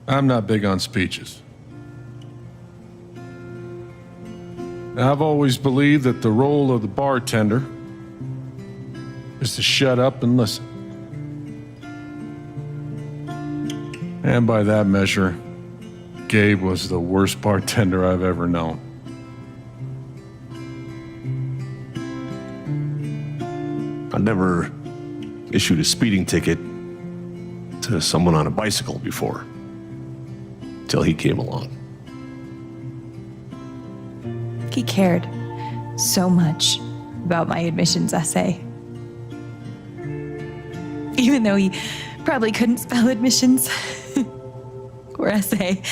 I'm not big on speeches. I've always believed that the role of the bartender is to shut up and listen. And by that measure, Gabe was the worst bartender I've ever known. I never issued a speeding ticket to someone on a bicycle before, till he came along. He cared so much about my admissions essay. Even though he probably couldn't spell admissions or essay.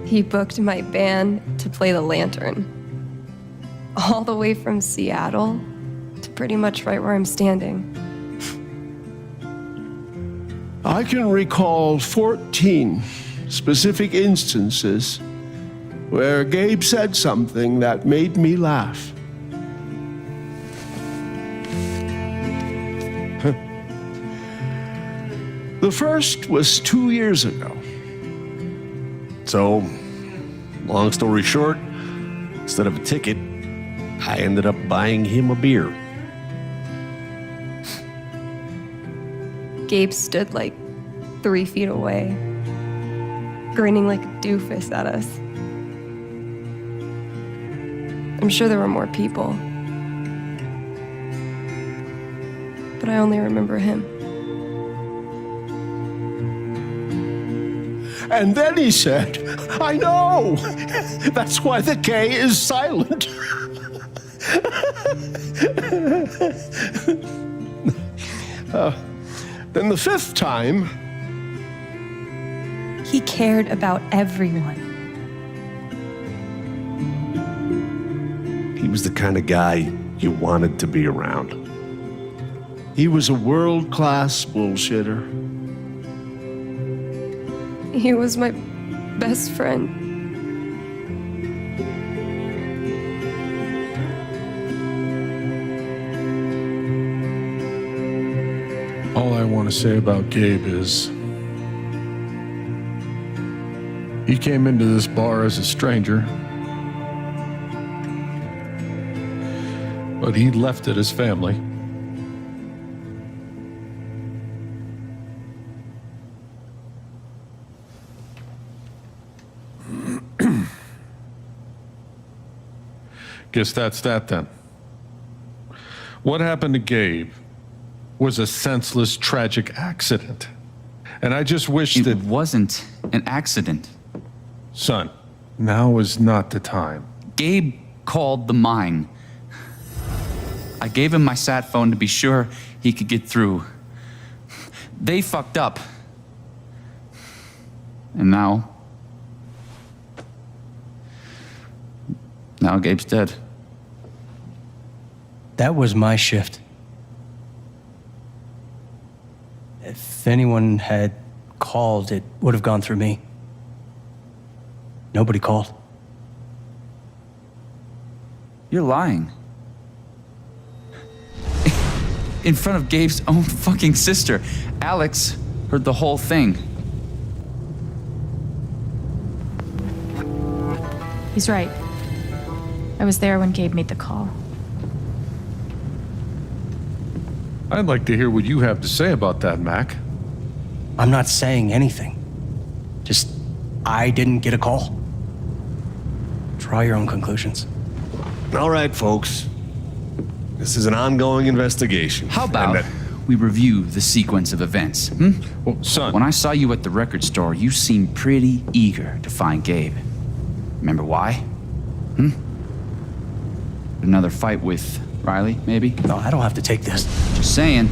He booked my band to play the Lantern. All the way from Seattle to pretty much right where I'm standing. I can recall 14 specific instances where Gabe said something that made me laugh. The first was 2 years ago. So, long story short, instead of a ticket, I ended up buying him a beer. Gabe stood like 3 feet away, grinning like a doofus at us. I'm sure there were more people, but I only remember him. And then he said, I know! That's why the K is silent. Then the fifth time, He cared about everyone. He was the kind of guy you wanted to be around. he was a world-class bullshitter. He was my best friend. All I want to say about Gabe is he came into this bar as a stranger, but he left it as family. Guess that's that then. What happened to Gabe was a senseless, tragic accident. And I just wish that... It wasn't an accident. Son, now is not the time. Gabe called the mine. I gave him my sat phone to be sure he could get through. They fucked up. And now Gabe's dead. That was my shift. If anyone had called, it would have gone through me. Nobody called. You're lying. In front of Gabe's own fucking sister. Alex heard the whole thing. He's right. I was there when Gabe made the call. I'd like to hear what you have to say about that, Mac. I'm not saying anything. Just, I didn't get a call. Draw your own conclusions. All right, folks. This is an ongoing investigation. How about we review the sequence of events, Well, son... When I saw you at the record store, you seemed pretty eager to find Gabe. Remember why? Another fight with Riley, maybe? No, I don't have to take this. Just saying.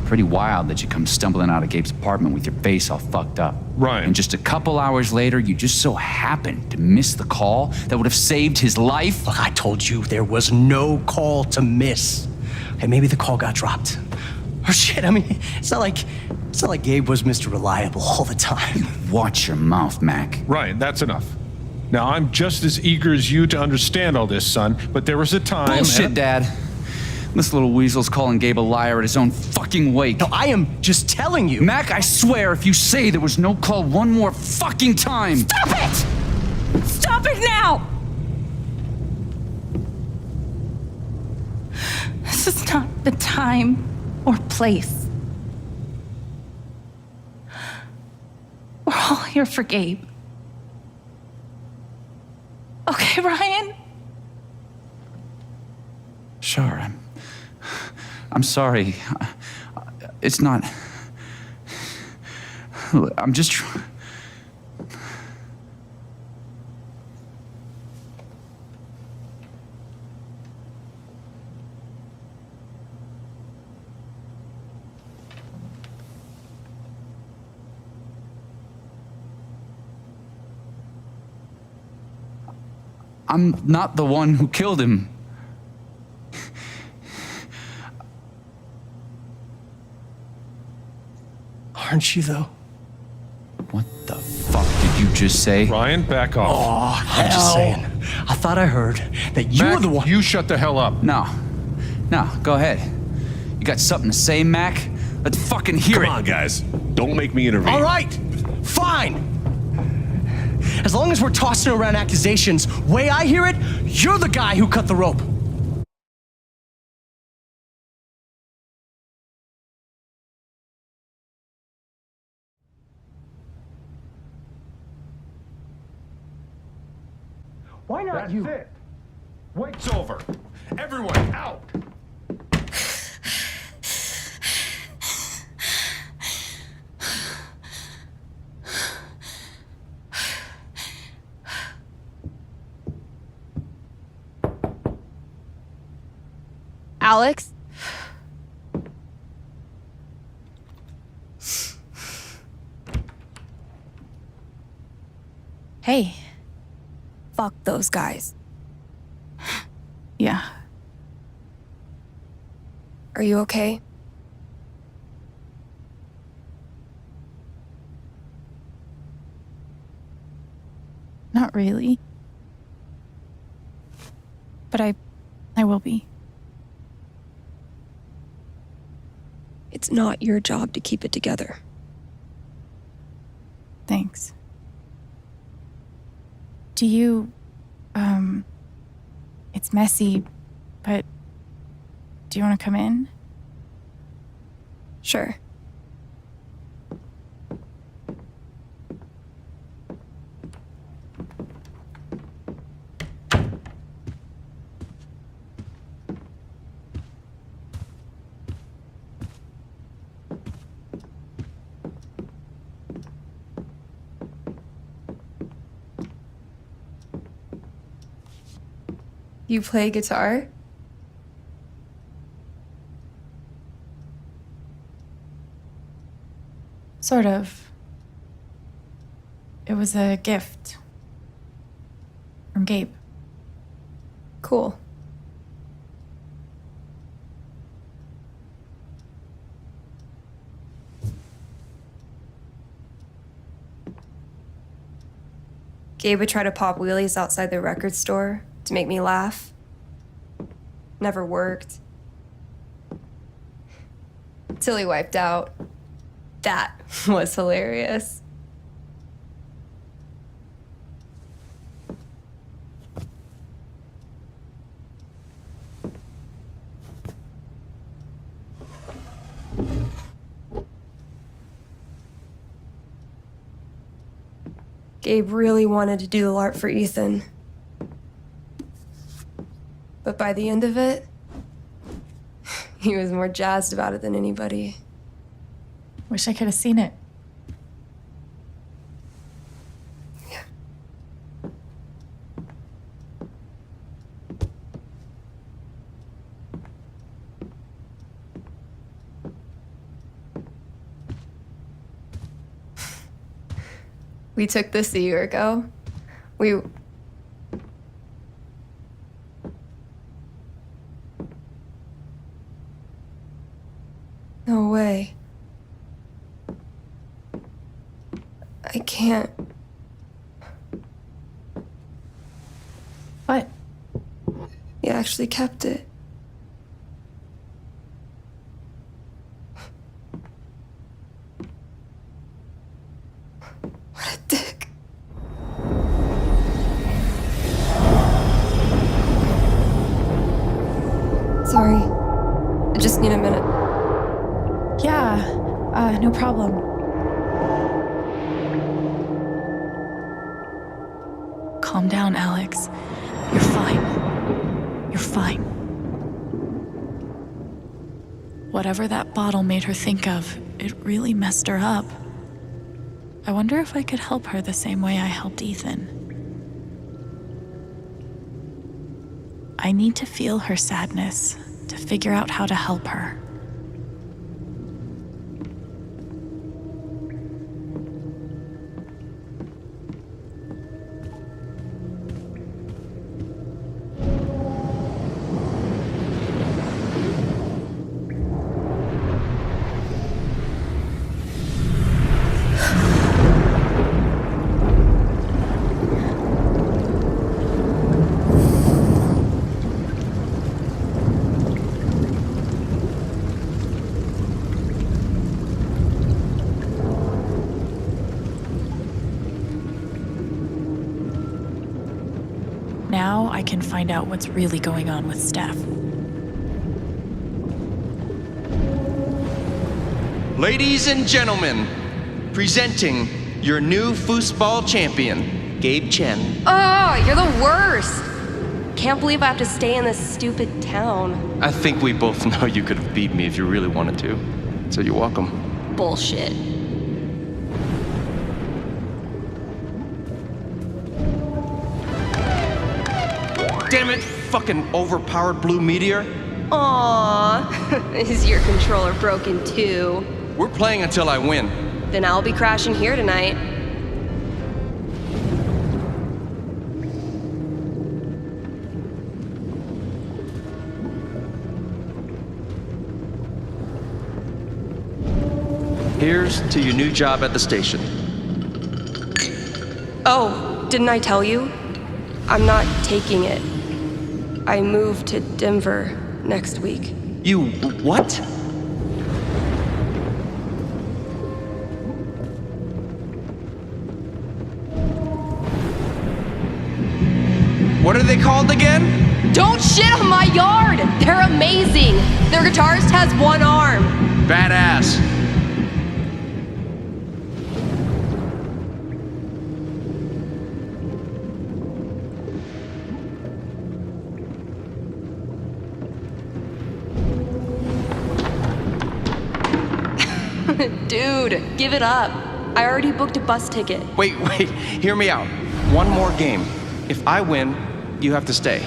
Pretty wild that you come stumbling out of Gabe's apartment with your face all fucked up. Ryan. And just a couple hours later, you just so happened to miss the call that would have saved his life. Look, I told you there was no call to miss. Hey, maybe the call got dropped. Or shit, I mean, it's not like Gabe was Mr. Reliable all the time. Watch your mouth, Mac. Ryan, that's enough. Now, I'm just as eager as you to understand all this, son, but there was a time... Bullshit, Dad. This little weasel's calling Gabe a liar at his own fucking wake. No, I am just telling you. Mac, I swear, if you say there was no call one more fucking time. Stop it! Stop it now! This is not the time or place. We're all here for Gabe. Okay, Ryan? Sure, I'm sorry. It's not. I'm just. I'm not the one who killed him. Aren't you, though? What the fuck did you just say? Ryan, back off. I'm just saying. I thought I heard that you Mac, were the one. you shut the hell up. No, go ahead. You got something to say, Mac? Let's fucking hear Come it. on, guys. Don't make me intervene. All right, fine. As long as we're tossing around accusations, way I hear it, you're the guy who cut the rope. Why not That's you? it. Wake's over. Everyone out. Alex? Hey. Fuck those guys. Yeah. Are you okay? Not really. But I will be. It's not your job to keep it together. Thanks. Do you, it's messy, but do you want to come in? Sure. You play guitar? Sort of. It was a gift from Gabe. Cool. Gabe would try to pop wheelies outside the record store to make me laugh. Never worked. Till he wiped out. That was hilarious. Gabe really wanted to do the LARP for Ethan. But by the end of it, he was more jazzed about it than anybody. Wish I could have seen it. Yeah. We took this a year ago. No way. I can't. What? He actually kept it. I just need a minute. Yeah, no problem. Calm down, Alex. You're fine. You're fine. Whatever that bottle made her think of, it really messed her up. I wonder if I could help her the same way I helped Ethan. I need to feel her sadness to figure out how to help her. Now I can find out what's really going on with Steph. Ladies and gentlemen, presenting your new Foosball Champion, Gabe Chen. Oh, you're the worst! Can't believe I have to stay in this stupid town. I think we both know you could have beat me if you really wanted to, so you're welcome. Bullshit. Damn it, fucking overpowered blue meteor. Aww, is your controller broken too? We're playing until I win. Then I'll be crashing here tonight. Here's to your new job at the station. Oh, didn't I tell you? I'm not taking it. I move to Denver next week. You what? What are they called again? Don't shit on my yard! They're amazing! Their guitarist has one arm. Badass. Dude, give it up. I already booked a bus ticket. Wait, hear me out. One more game. If I win, you have to stay.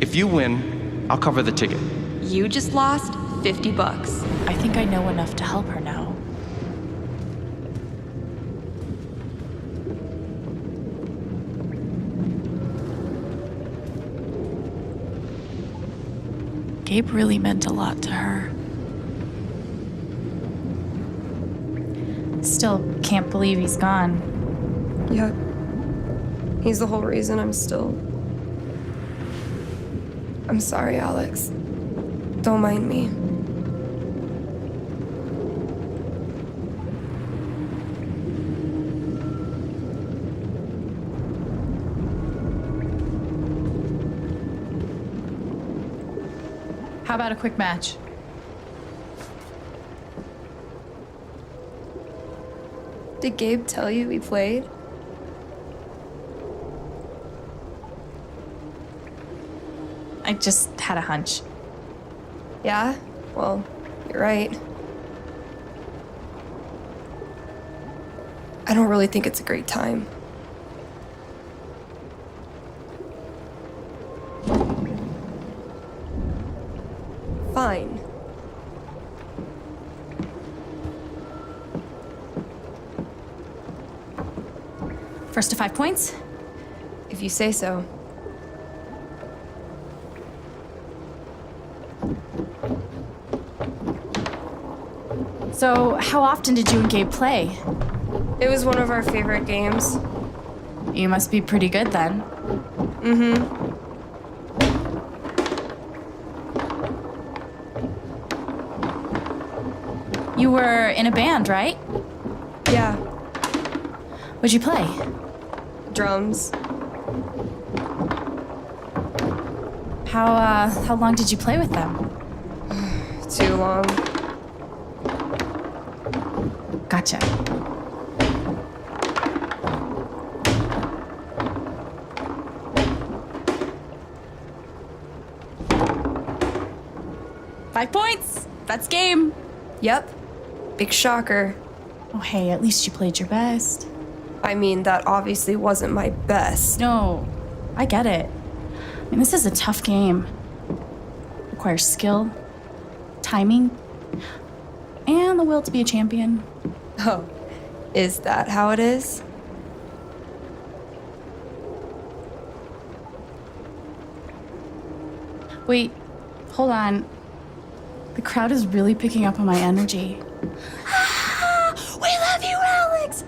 If you win, I'll cover the ticket. You just lost $50. I think I know enough to help her now. Gabe really meant a lot to her. Still can't believe he's gone. Yep. He's the whole reason I'm still... I'm sorry, Alex. Don't mind me. How about a quick match? Did Gabe tell you we played? I just had a hunch. Yeah? Well, you're right. I don't really think it's a great time. Fine. First to 5 points? If you say so. So, how often did you and Gabe play? It was one of our favorite games. You must be pretty good then. Mm-hmm. You were in a band, right? Yeah. What'd you play? Drums. How long did you play with them? too long. Gotcha. Five points. That's game. Yep. Big shocker. Oh, hey, at least you played your best. I mean, that obviously wasn't my best. No, I get it. I mean, this is a tough game. Requires skill, timing, and the will to be a champion. Oh, is that how it is? Wait, hold on. The crowd is really picking up on my energy. We love you, Alex!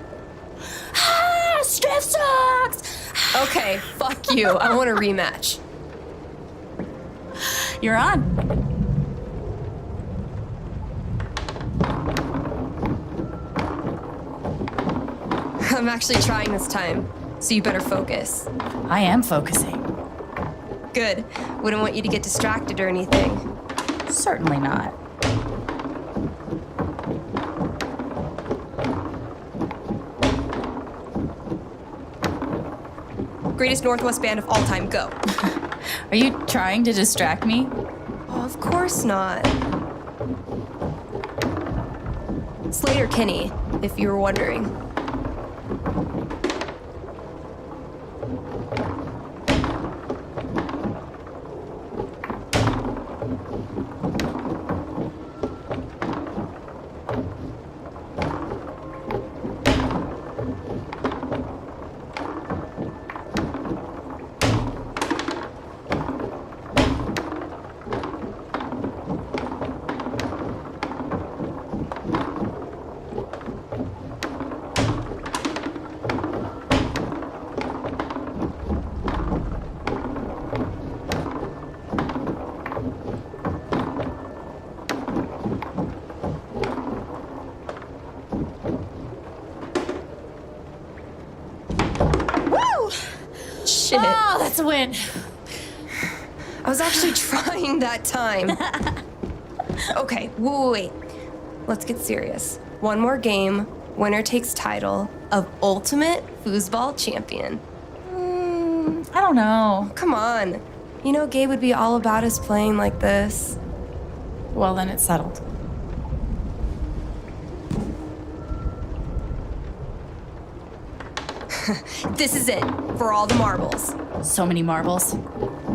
Strip sucks! Okay, fuck you. I want a rematch. You're on. I'm actually trying this time, so you better focus. I am focusing. Good. Wouldn't want you to get distracted or anything. Certainly not. Greatest Northwest band of all time, go. Are you trying to distract me? Oh, of course not. Slater Kinney, if you were wondering. Shit. Oh, that's a win. I was actually trying that time. Okay, wait. Let's get serious. One more game. Winner takes title of Ultimate Foosball Champion. I don't know. Come on. You know Gabe would be all about us playing like this. Well, then it's settled. This is it, for all the marbles. So many marbles.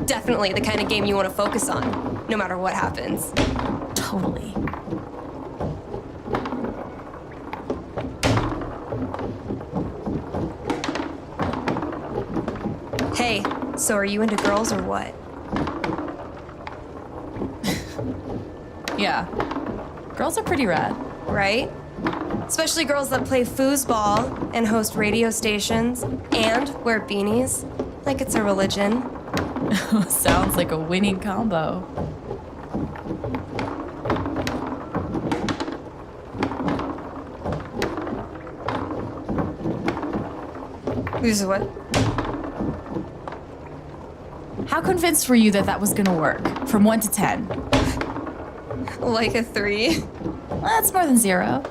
Definitely the kind of game you want to focus on, no matter what happens. Totally. Hey, so are you into girls or what? Yeah. Girls are pretty rad. Right? Especially girls that play foosball and host radio stations and wear beanies like it's a religion. Sounds like a winning combo. Who's what? How convinced were you that that was gonna work? From 1 to 10? Like a 3? That's more than 0.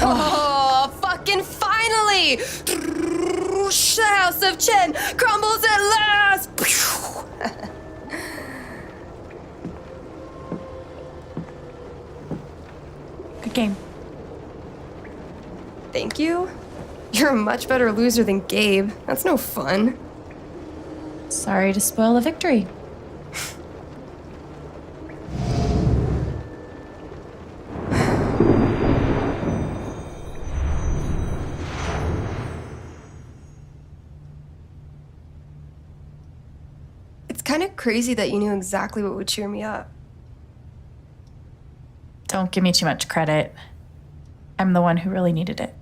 Oh, fucking finally! The House of Chen crumbles at last! Good game. Thank you? You're a much better loser than Gabe. That's no fun. Sorry to spoil the victory. kind of crazy that you knew exactly what would cheer me up. Don't give me too much credit. I'm the one who really needed it.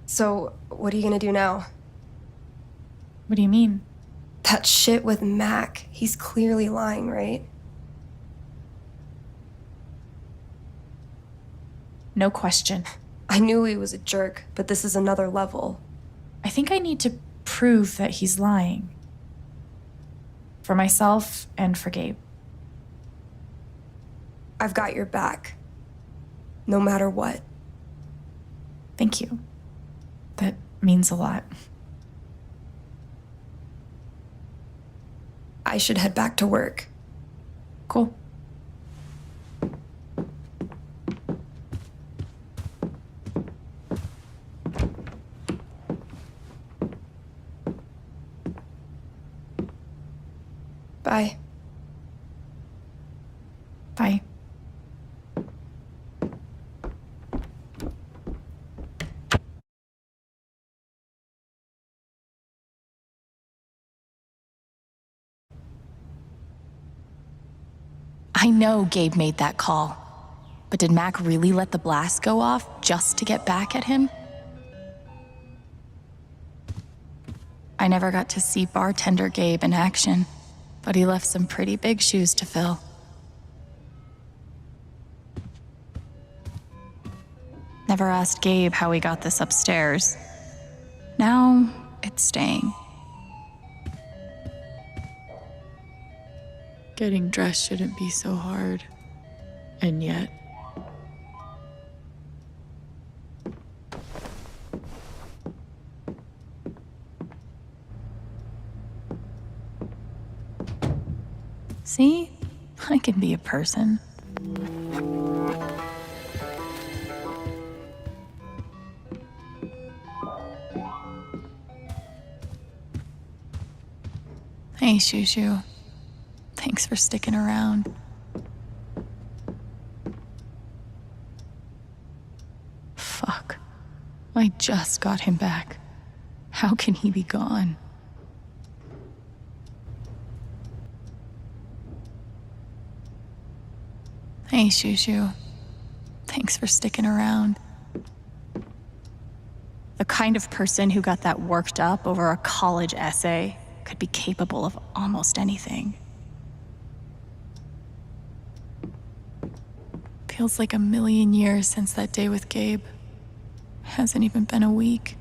So, what are you gonna do now? What do you mean? That shit with Mac, he's clearly lying, right? No question. I knew he was a jerk, but this is another level. I think I need to prove that he's lying. For myself and for Gabe. I've got your back. No matter what. Thank you. That means a lot. I should head back to work. Cool. Bye. Bye. I know Gabe made that call, but did Mac really let the blast go off just to get back at him? I never got to see bartender Gabe in action, but he left some pretty big shoes to fill. Never asked Gabe how he got this upstairs. Now it's staying. Getting dressed shouldn't be so hard. And yet. See? I can be a person. Hey, Shushu. Thanks for sticking around. Fuck. I just got him back. How can he be gone? Hey, Shushu. Thanks for sticking around. The kind of person who got that worked up over a college essay could be capable of almost anything. Feels like a million years since that day with Gabe. Hasn't even been a week.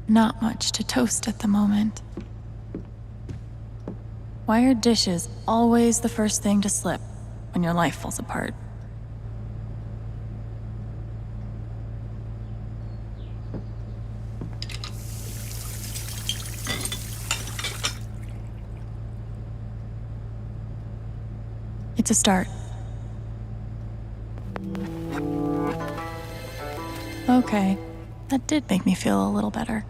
Not much to toast at the moment. Why are dishes always the first thing to slip when your life falls apart? It's a start. Okay, that did make me feel a little better.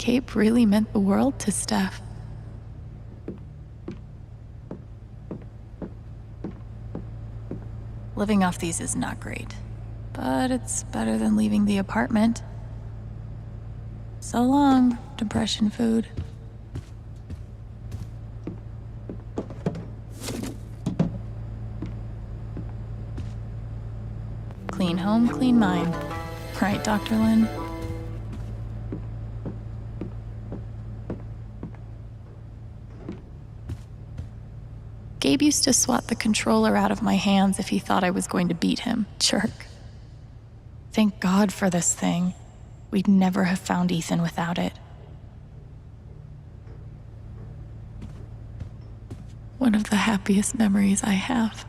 Gabe really meant the world to Steph. Living off these is not great, but it's better than leaving the apartment. So long, depression food. Clean home, clean mind. Right, Dr. Lin? Gabe used to swat the controller out of my hands if he thought I was going to beat him. Jerk. Thank God for this thing. We'd never have found Ethan without it. One of the happiest memories I have.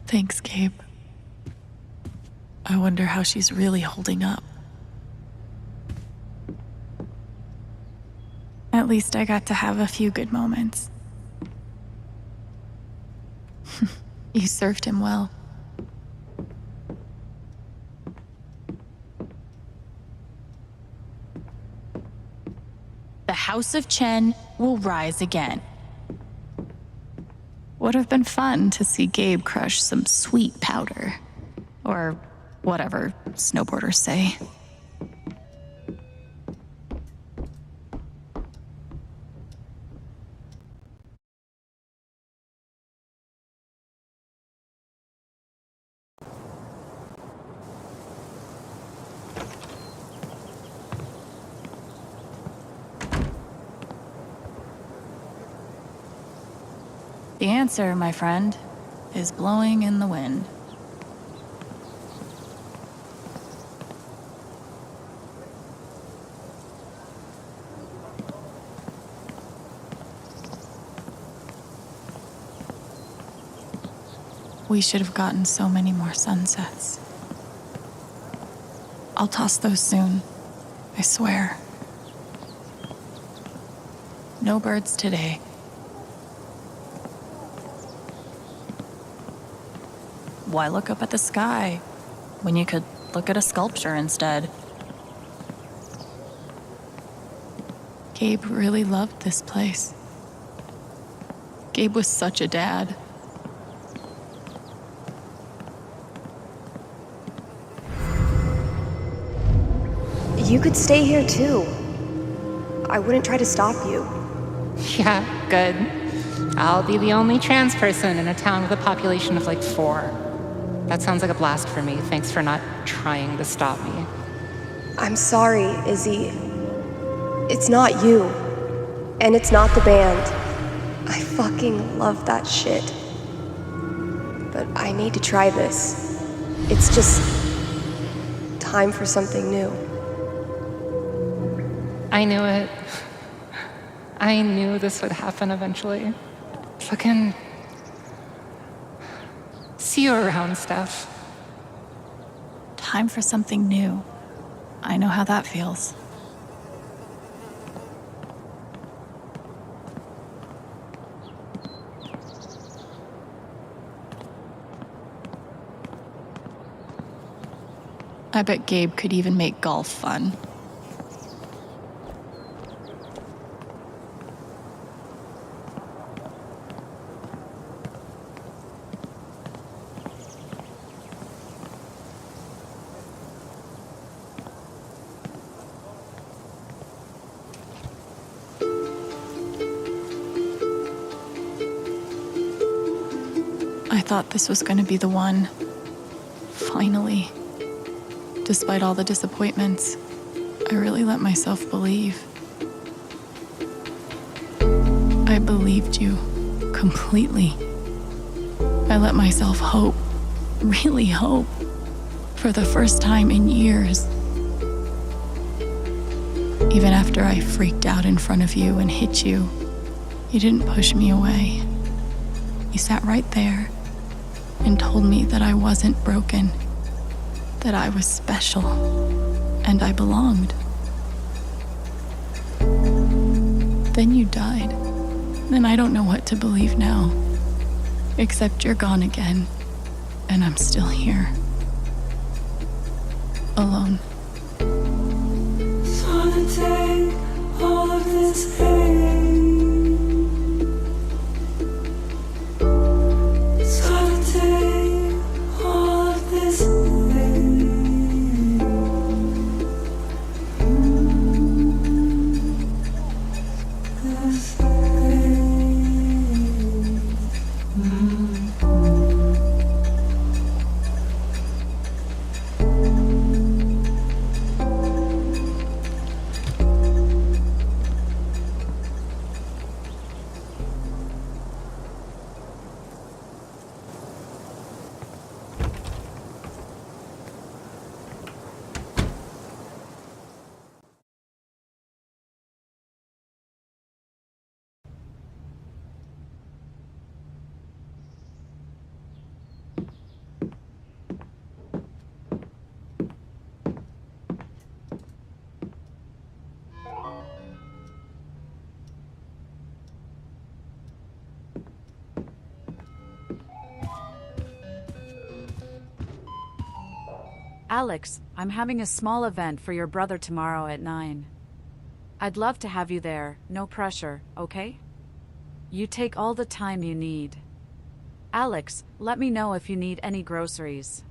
Thanks, Gabe. I wonder how she's really holding up. At least I got to have a few good moments. You served him well. The House of Chen will rise again. Would have been fun to see Gabe crush some sweet powder. Or whatever snowboarders say. The answer, my friend, is blowing in the wind. We should have gotten so many more sunsets. I'll toss those soon, I swear. No birds today. Why look up at the sky when you could look at a sculpture instead? Gabe really loved this place. Gabe was such a dad. You could stay here too. I wouldn't try to stop you. Yeah, good. I'll be the only trans person in a town with a population of like 4. That sounds like a blast for me. Thanks for not trying to stop me. I'm sorry, Izzy. It's not you. And it's not the band. I fucking love that shit. But I need to try this. It's just time for something new. I knew it. I knew this would happen eventually. Fucking... See you around, Steph. Time for something new. I know how that feels. I bet Gabe could even make golf fun. I thought this was going to be the one. Finally. Despite all the disappointments, I really let myself believe. I believed you completely. I let myself hope, really hope, for the first time in years. Even after I freaked out in front of you and hit you, you didn't push me away. You sat right there and told me that I wasn't broken, that I was special, and I belonged. Then you died, and I don't know what to believe now, except you're gone again, and I'm still here, alone. So to take all of this hate. Alex, I'm having a small event for your brother tomorrow at 9. I'd love to have you there, no pressure, okay? You take all the time you need. Alex, let me know if you need any groceries.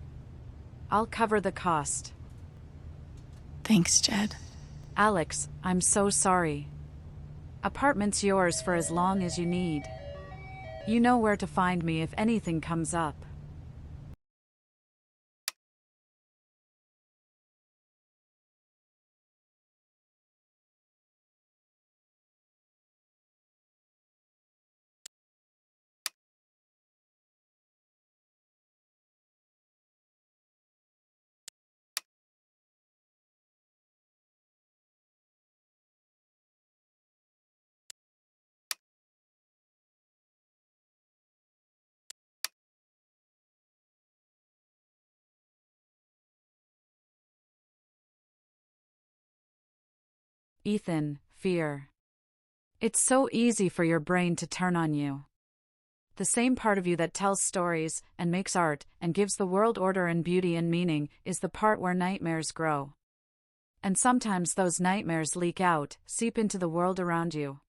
I'll cover the cost. Thanks, Jed. Alex, I'm so sorry. Apartment's yours for as long as you need. You know where to find me if anything comes up. Ethan, fear. It's so easy for your brain to turn on you. The same part of you that tells stories and makes art and gives the world order and beauty and meaning is the part where nightmares grow. And sometimes those nightmares leak out, seep into the world around you.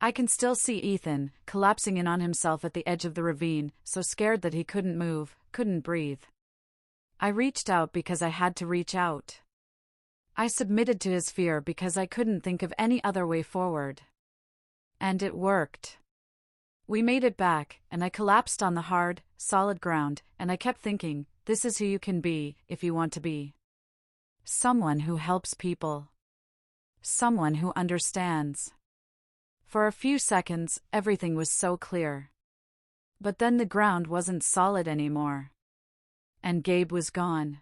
I can still see Ethan, collapsing in on himself at the edge of the ravine, so scared that he couldn't move, couldn't breathe. I reached out because I had to reach out. I submitted to his fear because I couldn't think of any other way forward. And it worked. We made it back, and I collapsed on the hard, solid ground, and I kept thinking, this is who you can be, if you want to be. Someone who helps people. Someone who understands. For a few seconds, everything was so clear. But then the ground wasn't solid anymore. And Gabe was gone.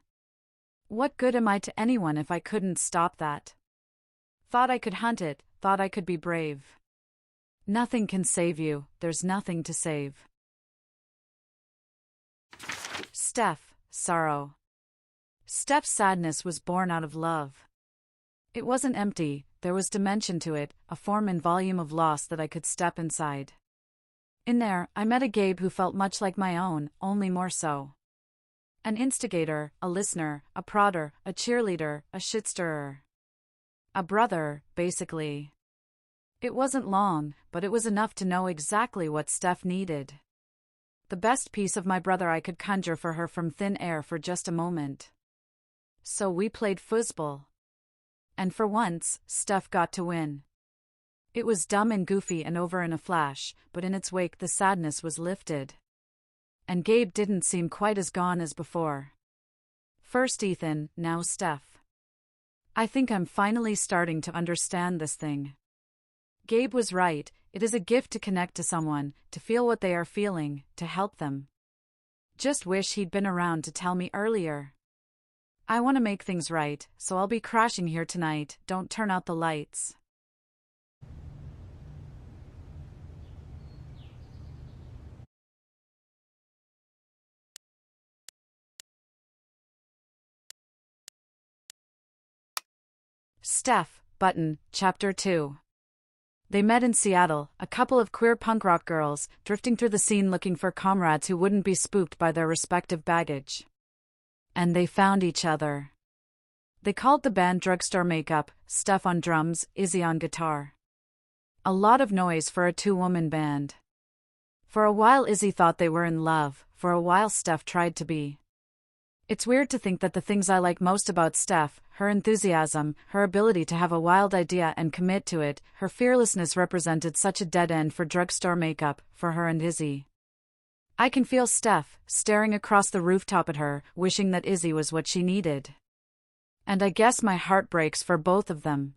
What good am I to anyone if I couldn't stop that? Thought I could hunt it, thought I could be brave. Nothing can save you, there's nothing to save. Steph, sorrow. Steph's sadness was born out of love. It wasn't empty, there was dimension to it, a form and volume of loss that I could step inside. In there, I met a Gabe who felt much like my own, only more so. An instigator, a listener, a prodder, a cheerleader, a shit-stirrer. A brother, basically. It wasn't long, but it was enough to know exactly what Steph needed. The best piece of my brother I could conjure for her from thin air for just a moment. So we played foosball. And for once, Steph got to win. It was dumb and goofy and over in a flash, but in its wake the sadness was lifted. And Gabe didn't seem quite as gone as before. First Ethan, now Steph. I think I'm finally starting to understand this thing. Gabe was right, it is a gift to connect to someone, to feel what they are feeling, to help them. Just wish he'd been around to tell me earlier. I want to make things right, so I'll be crashing here tonight, don't turn out the lights. Steph, Button, Chapter 2. They met in Seattle, a couple of queer punk rock girls, drifting through the scene looking for comrades who wouldn't be spooked by their respective baggage. And they found each other. They called the band Drugstore Makeup, Steph on drums, Izzy on guitar. A lot of noise for a two-woman band. For a while Izzy thought they were in love, for a while Steph tried to be. It's weird to think that the things I like most about Steph, her enthusiasm, her ability to have a wild idea and commit to it, her fearlessness represented such a dead end for Drugstore Makeup, for her and Izzy. I can feel Steph, staring across the rooftop at her, wishing that Izzy was what she needed. And I guess my heart breaks for both of them.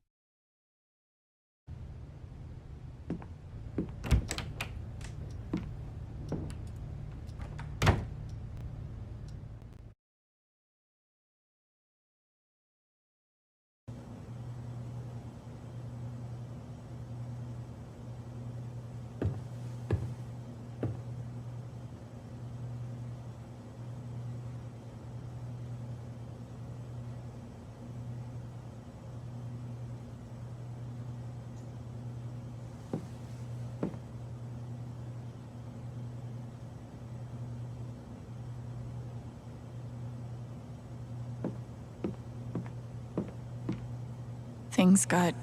Things got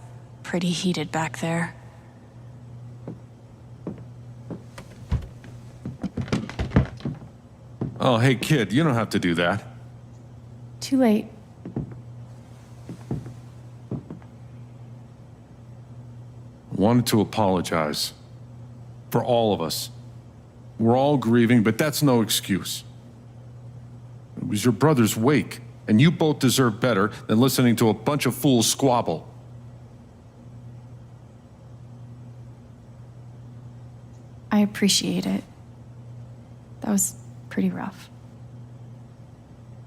pretty heated back there. Oh, hey, kid, you don't have to do that. Too late. I wanted to apologize. For all of us. We're all grieving, but that's no excuse. It was your brother's wake, and you both deserve better than listening to a bunch of fools squabble. I appreciate it. That was pretty rough.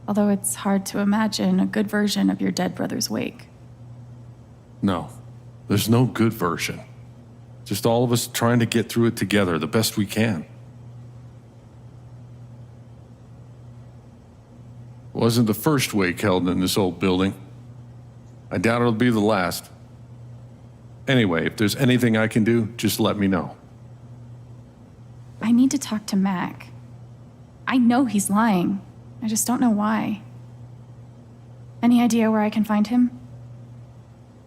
Although it's hard to imagine a good version of your dead brother's wake. No, there's no good version. Just all of us trying to get through it together the best we can. It wasn't the first wake held in this old building. I doubt it'll be the last. Anyway, if there's anything I can do, just let me know. I need to talk to Mac. I know he's lying. I just don't know why. Any idea where I can find him?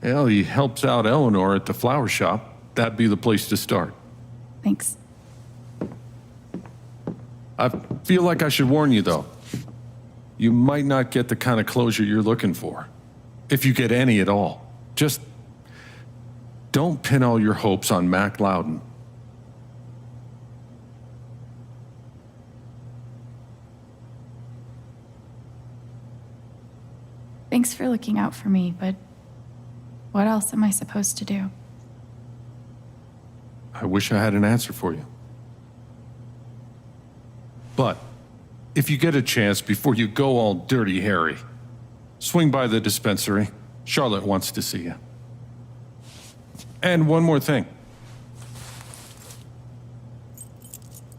Well, he helps out Eleanor at the flower shop. That'd be the place to start. Thanks. I feel like I should warn you, though. You might not get the kind of closure you're looking for. If you get any at all. Just don't pin all your hopes on Mac Loudon. Thanks for looking out for me, but what else am I supposed to do? I wish I had an answer for you. But if you get a chance before you go all dirty Harry, swing by the dispensary. Charlotte wants to see you. And one more thing.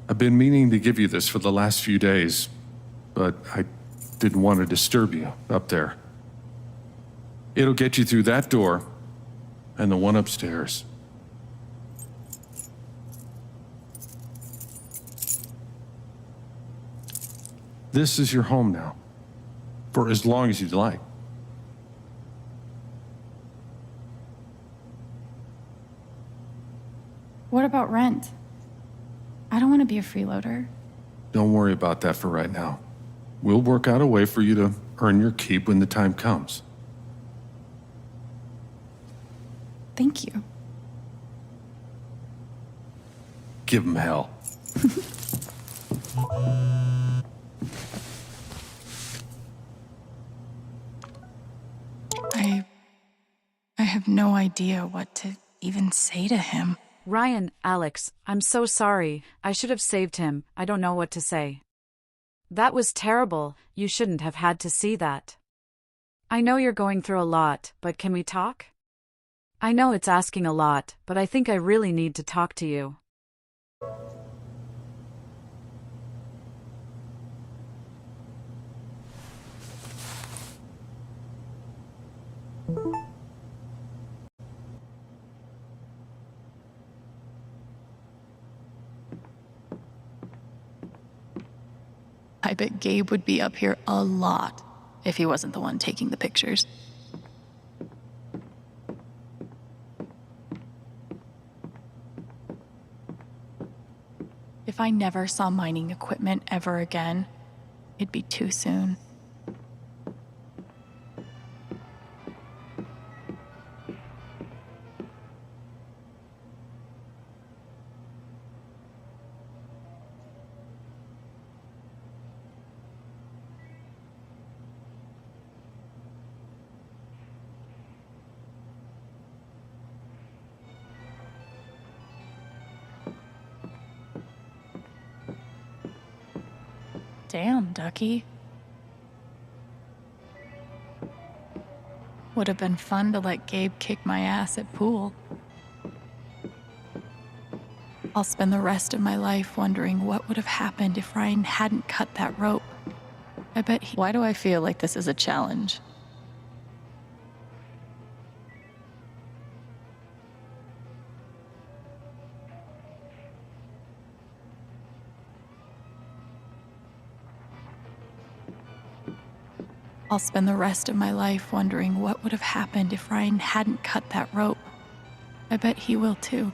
I've been meaning to give you this for the last few days, but I didn't want to disturb you up there. It'll get you through that door and the one upstairs. This is your home now, for as long as you'd like. What about rent? I don't want to be a freeloader. Don't worry about that for right now. We'll work out a way for you to earn your keep when the time comes. Thank you. Give him hell. I have no idea what to even say to him. Ryan, Alex, I'm so sorry. I should have saved him. I don't know what to say. That was terrible. You shouldn't have had to see that. I know you're going through a lot, but can we talk? I know it's asking a lot, but I think I really need to talk to you. I bet Gabe would be up here a lot if he wasn't the one taking the pictures. If I never saw mining equipment ever again, it'd be too soon. Damn, Ducky. Would have been fun to let Gabe kick my ass at pool. I'll spend the rest of my life wondering what would have happened if Ryan hadn't cut that rope. I bet he... Why do I feel like this is a challenge? I'll spend the rest of my life wondering what would have happened if Ryan hadn't cut that rope. I bet he will too.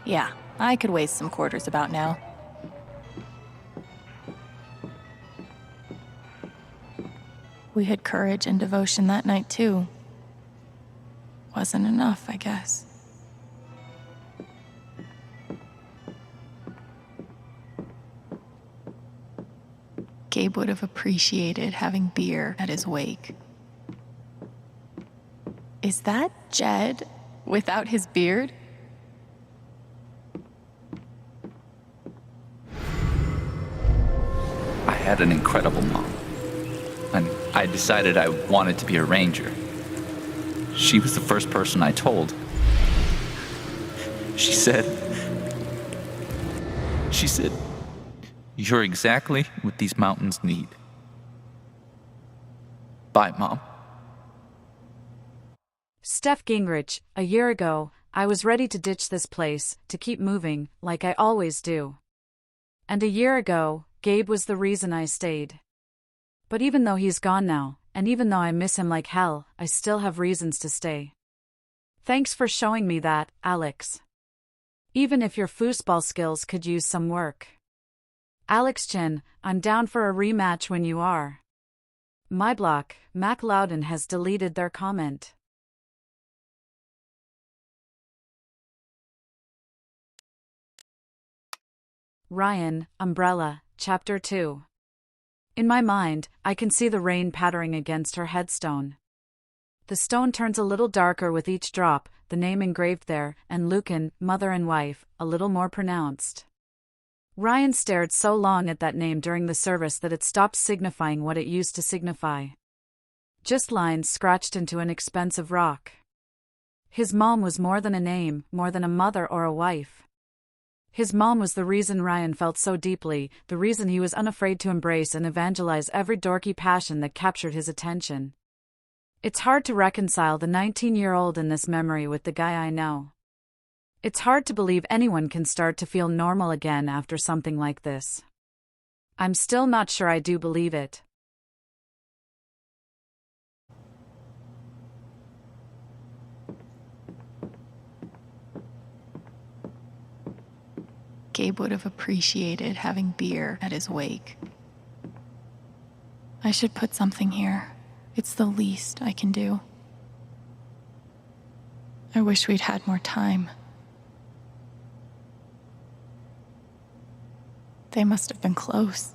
Yeah, I could waste some quarters about now. We had courage and devotion that night too. Wasn't enough, I guess. Gabe would have appreciated having beer at his wake. Is that Jed without his beard? I had an incredible mom, and I decided I wanted to be a ranger. She was the first person I told. She said, "You're exactly what these mountains need." Bye, Mom. Steph Gingrich, a year ago, I was ready to ditch this place, to keep moving, like I always do. And a year ago, Gabe was the reason I stayed. But even though he's gone now, and even though I miss him like hell, I still have reasons to stay. Thanks for showing me that, Alex. Even if your foosball skills could use some work. Alex Chin, I'm down for a rematch when you are. My block, Mac Loudon has deleted their comment. Ryan, Umbrella, Chapter 2. In my mind, I can see the rain pattering against her headstone. The stone turns a little darker with each drop, the name engraved there, and Lucan, mother and wife, a little more pronounced. Ryan stared so long at that name during the service that it stopped signifying what it used to signify. Just lines scratched into an expensive rock. His mom was more than a name, more than a mother or a wife. His mom was the reason Ryan felt so deeply, the reason he was unafraid to embrace and evangelize every dorky passion that captured his attention. It's hard to reconcile the 19-year-old in this memory with the guy I know. It's hard to believe anyone can start to feel normal again after something like this. I'm still not sure I do believe it. Gabe would have appreciated having beer at his wake. I should put something here. It's the least I can do. I wish we'd had more time. They must have been close.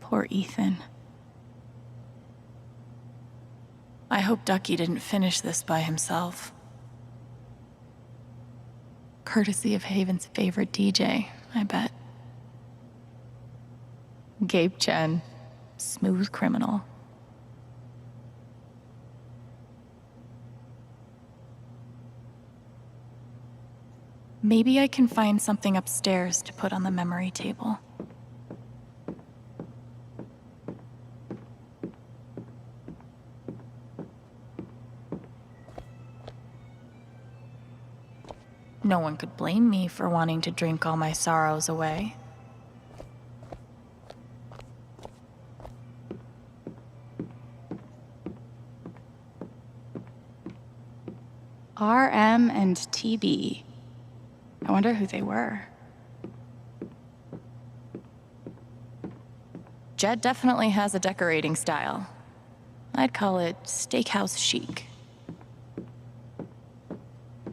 Poor Ethan. I hope Ducky didn't finish this by himself. Courtesy of Haven's favorite DJ, I bet. Gabe Chen, smooth criminal. Maybe I can find something upstairs to put on the memory table. No one could blame me for wanting to drink all my sorrows away. RM and TB. I wonder who they were. Jed definitely has a decorating style. I'd call it steakhouse chic.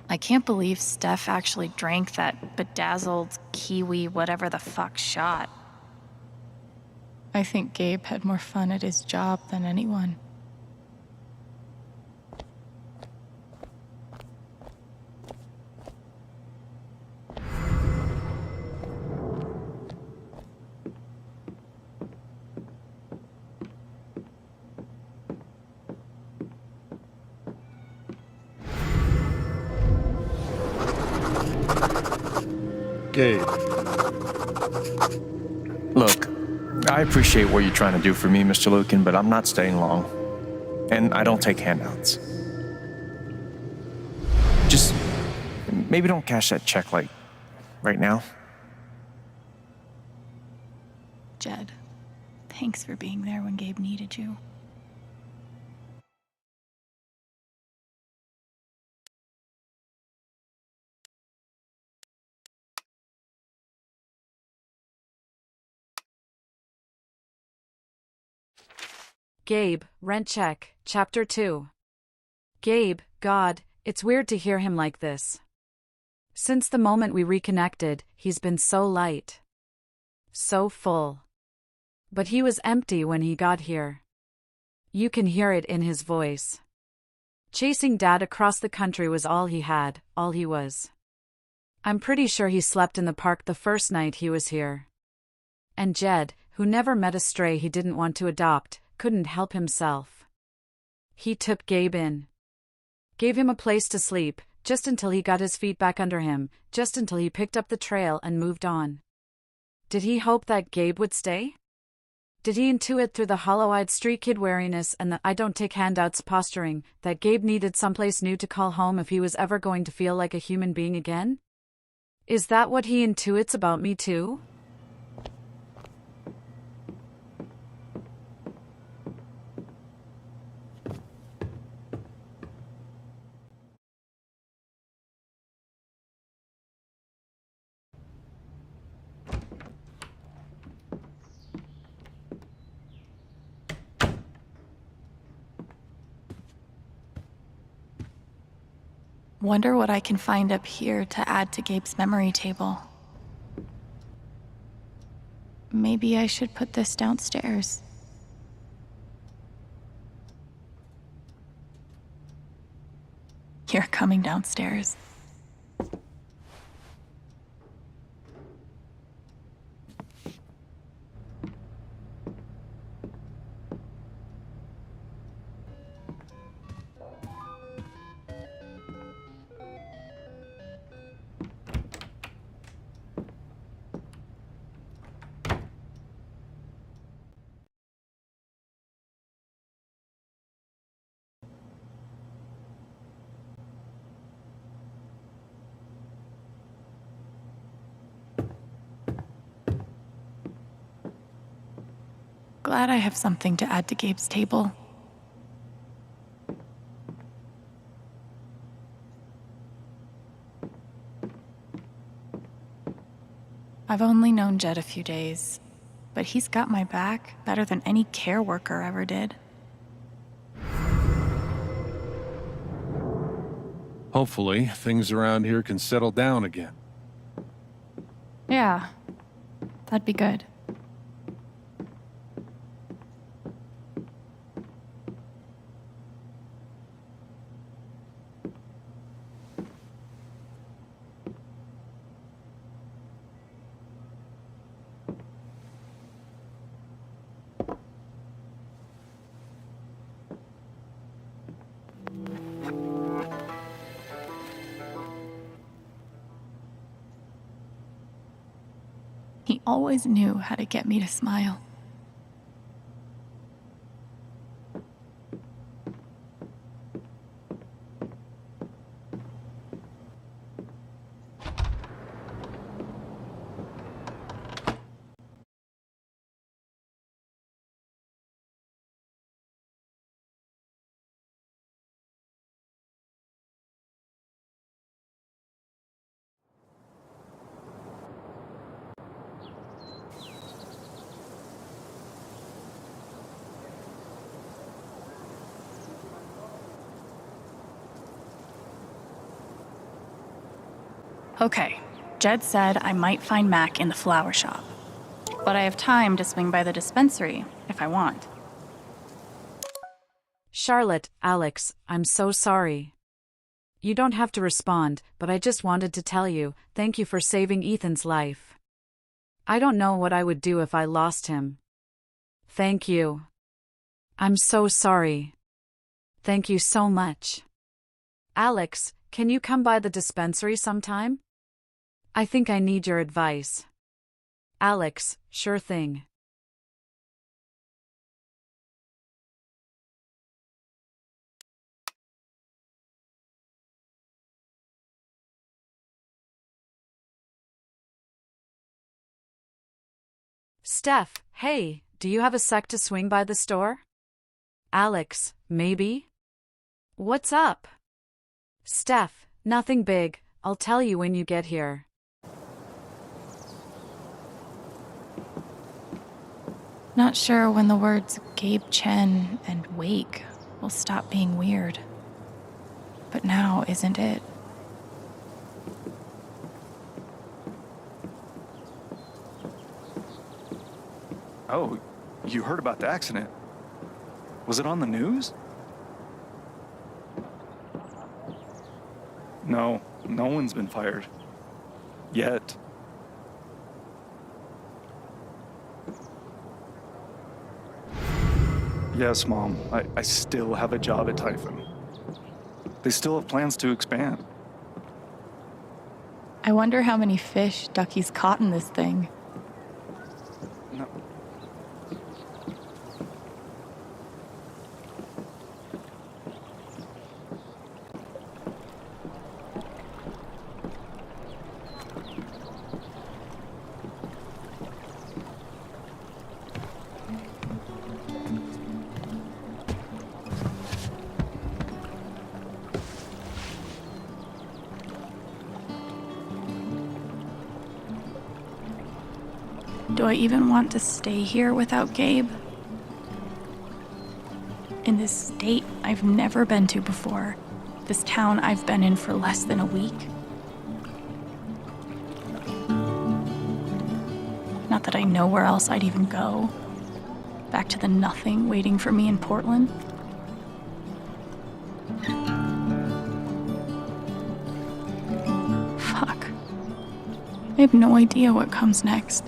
I can't believe Steph actually drank that bedazzled kiwi whatever the fuck shot. I think Gabe had more fun at his job than anyone. Gabe. Look, I appreciate what you're trying to do for me, Mr. Lucan, but I'm not staying long. And I don't take handouts. Just, maybe don't cash that check, like, right now. Jed. Thanks for being there when Gabe needed you. Gabe, rent check, Chapter 2. Gabe, God, it's weird to hear him like this. Since the moment we reconnected, he's been so light. So full. But he was empty when he got here. You can hear it in his voice. Chasing Dad across the country was all he had, all he was. I'm pretty sure he slept in the park the first night he was here. And Jed, who never met a stray he didn't want to adopt, couldn't help himself. He took Gabe in. Gave him a place to sleep, just until he got his feet back under him, just until he picked up the trail and moved on. Did he hope that Gabe would stay? Did he intuit through the hollow-eyed street kid wariness and the I don't take handouts posturing that Gabe needed someplace new to call home if he was ever going to feel like a human being again? Is that what he intuits about me too? Wonder what I can find up here to add to Gabe's memory table. Maybe I should put this downstairs. You're coming downstairs. Glad I have something to add to Gabe's table. I've only known Jed a few days, but he's got my back better than any care worker ever did. Hopefully, things around here can settle down again. Yeah, that'd be good. He always knew how to get me to smile. Okay, Jed said I might find Mac in the flower shop. But I have time to swing by the dispensary if I want. Charlotte, Alex, I'm so sorry. You don't have to respond, but I just wanted to tell you, thank you for saving Ethan's life. I don't know what I would do if I lost him. Thank you. I'm so sorry. Thank you so much. Alex, can you come by the dispensary sometime? I think I need your advice. Alex, sure thing. Steph, hey, do you have a sec to swing by the store? Alex, maybe? What's up? Steph, nothing big. I'll tell you when you get here. Not sure when the words Gabe Chen and Wake will stop being weird. But now isn't it? Oh, you heard about the accident? Was it on the news? No, no one's been fired. Yet. Yes, Mom, I still have a job at Typhon. They still have plans to expand. I wonder how many fish Ducky's caught in this thing. No. Do I even want to stay here without Gabe? In this state I've never been to before. This town I've been in for less than a week. Not that I know where else I'd even go. Back to the nothing waiting for me in Portland. Fuck. I have no idea what comes next.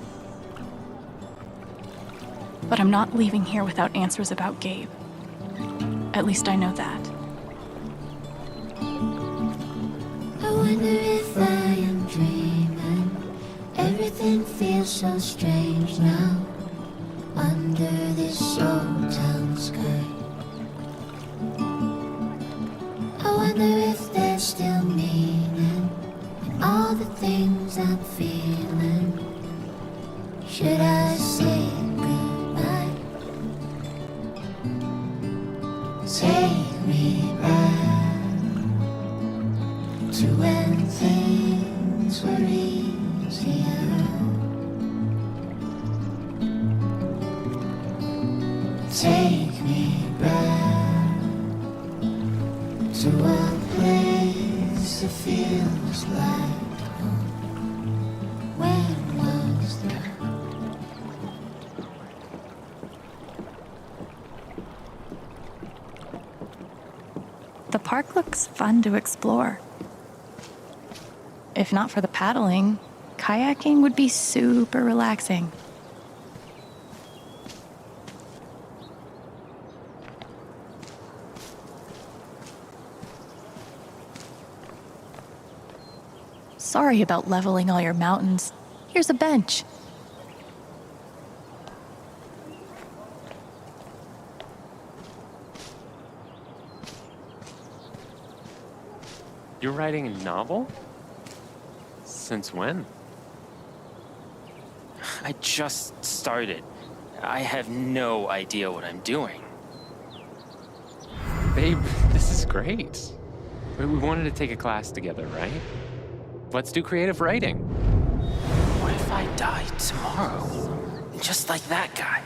But I'm not leaving here without answers about Gabe. At least I know that. I wonder if I am dreaming. Everything feels so strange now. Under this old town sky. I wonder if there's still meaning in all the things I'm feeling. Should I say goodbye? Take me back to when things were easier. Take me back to a place that feels like home. When was that? The park looks fun to explore. If not for the paddling, kayaking would be super relaxing. Sorry about leveling all your mountains. Here's a bench. You're writing a novel? Since when? I just started. I have no idea what I'm doing. Babe, this is great. We wanted to take a class together, right? Let's do creative writing. What if I die tomorrow? Just like that guy?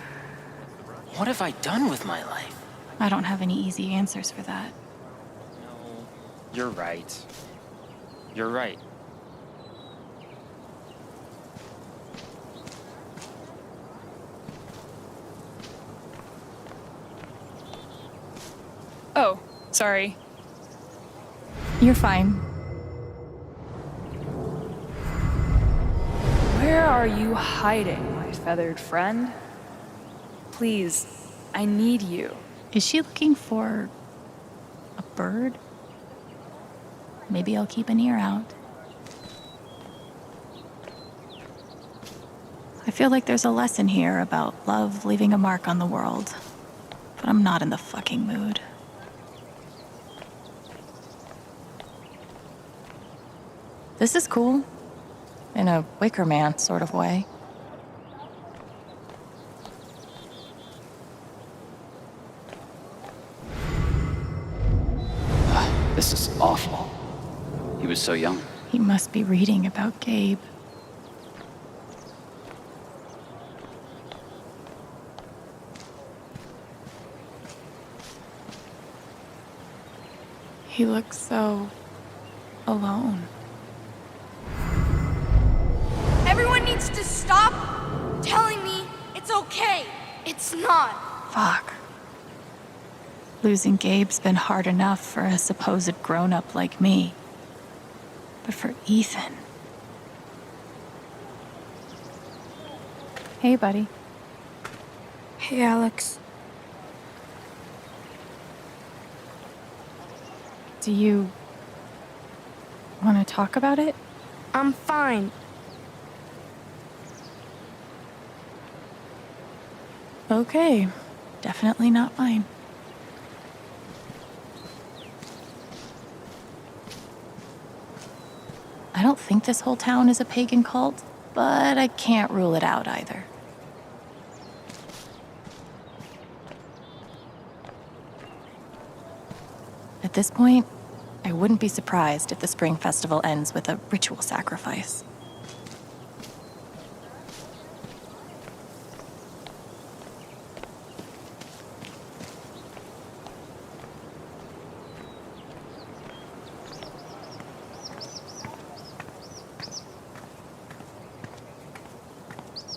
What have I done with my life? I don't have any easy answers for that. You're right. You're right. Oh, sorry. You're fine. Where are you hiding, my feathered friend? Please, I need you. Is she looking for a bird? Maybe I'll keep an ear out. I feel like there's a lesson here about love leaving a mark on the world, but I'm not in the fucking mood. This is cool, in a Wicker Man sort of way. This is awful. He was so young. He must be reading about Gabe. He looks so alone. Everyone needs to stop telling me it's okay. It's not. Fuck. Losing Gabe's been hard enough for a supposed grown-up like me. But for Ethan... Hey, buddy. Hey, Alex. Do you... want to talk about it? I'm fine. Okay. Definitely not fine. I don't think this whole town is a pagan cult, but I can't rule it out either. At this point, I wouldn't be surprised if the spring festival ends with a ritual sacrifice.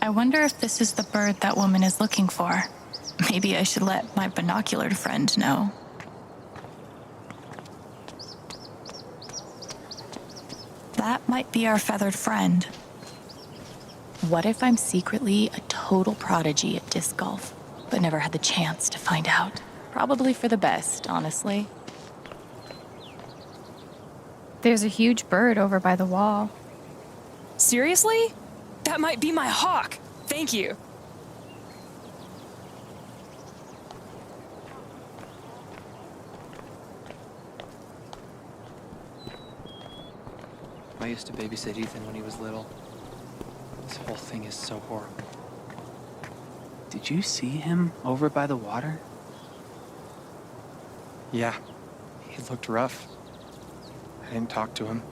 I wonder if this is the bird that woman is looking for. Maybe I should let my binoculared friend know. That might be our feathered friend. What if I'm secretly a total prodigy at disc golf, but never had the chance to find out? Probably for the best, honestly. There's a huge bird over by the wall. Seriously? That might be my hawk. Thank you. I used to babysit Ethan when he was little. This whole thing is so horrible. Did you see him over by the water? Yeah, he looked rough. I didn't talk to him.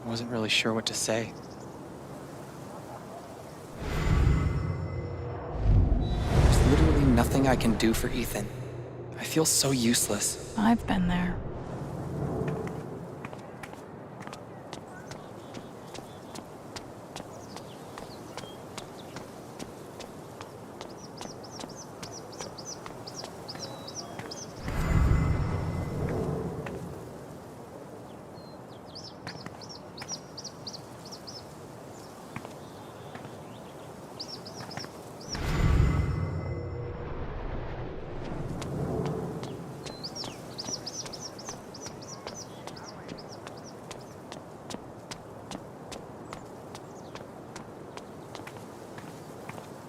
I wasn't really sure what to say. There's literally nothing I can do for Ethan. I feel so useless. I've been there.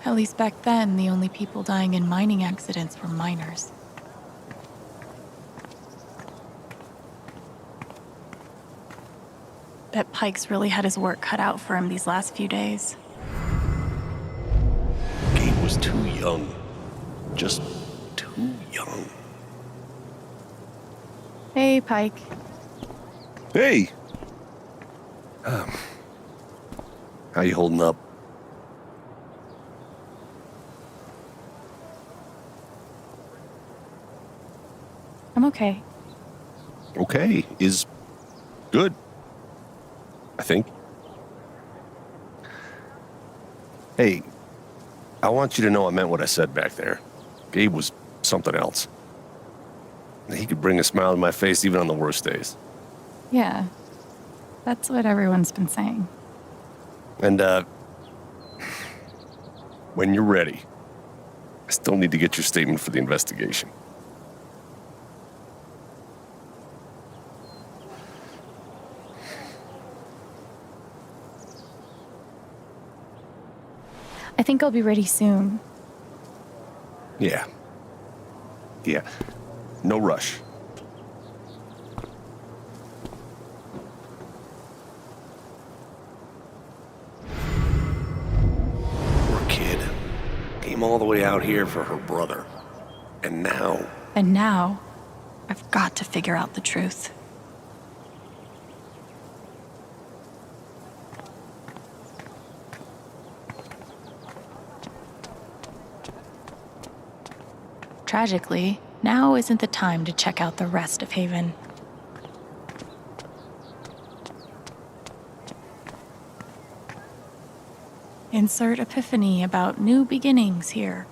At least back then, the only people dying in mining accidents were miners. Bet Pike's really had his work cut out for him these last few days. Gabe was too young. Just too young. Hey, Pike. Hey! How you holding up? I'm okay. Okay is good, I think. Hey, I want you to know I meant what I said back there. Gabe was something else. He could bring a smile to my face even on the worst days. Yeah, that's what everyone's been saying. And, when you're ready, I still need to get your statement for the investigation. I think I'll be ready soon. Yeah. No rush. Poor kid. Came all the way out here for her brother. And now... And now, I've got to figure out the truth. Tragically, now isn't the time to check out the rest of Haven. Insert epiphany about new beginnings here.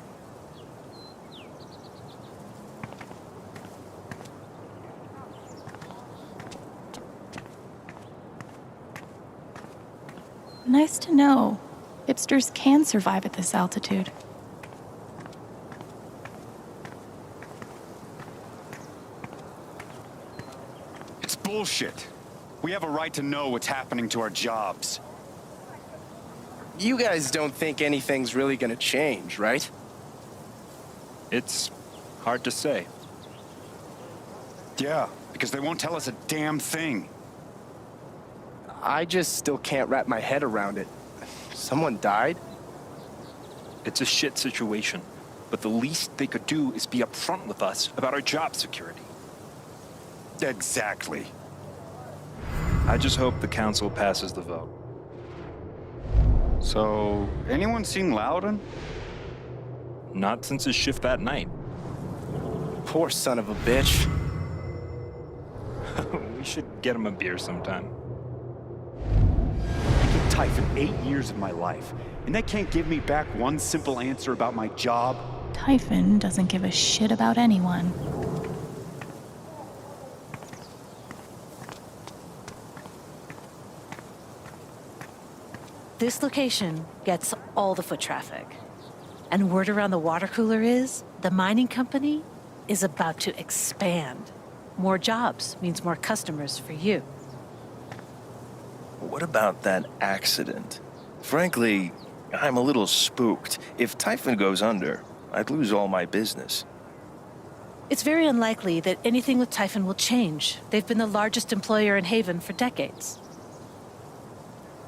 Nice to know. Hipsters can survive at this altitude. It's bullshit. We have a right to know what's happening to our jobs. You guys don't think anything's really gonna change, right? It's hard to say. Yeah, because they won't tell us a damn thing. I just still can't wrap my head around it. Someone died? It's a shit situation, but the least they could do is be upfront with us about our job security. Exactly. I just hope the council passes the vote. So, anyone seen Loudon? Not since his shift that night. Poor son of a bitch. We should get him a beer sometime. I gave Typhon 8 years of my life, and they can't give me back one simple answer about my job. Typhon doesn't give a shit about anyone. This location gets all the foot traffic. And word around the water cooler is the mining company is about to expand. More jobs means more customers for you. What about that accident? Frankly, I'm a little spooked. If Typhon goes under, I'd lose all my business. It's very unlikely that anything with Typhon will change. They've been the largest employer in Haven for decades.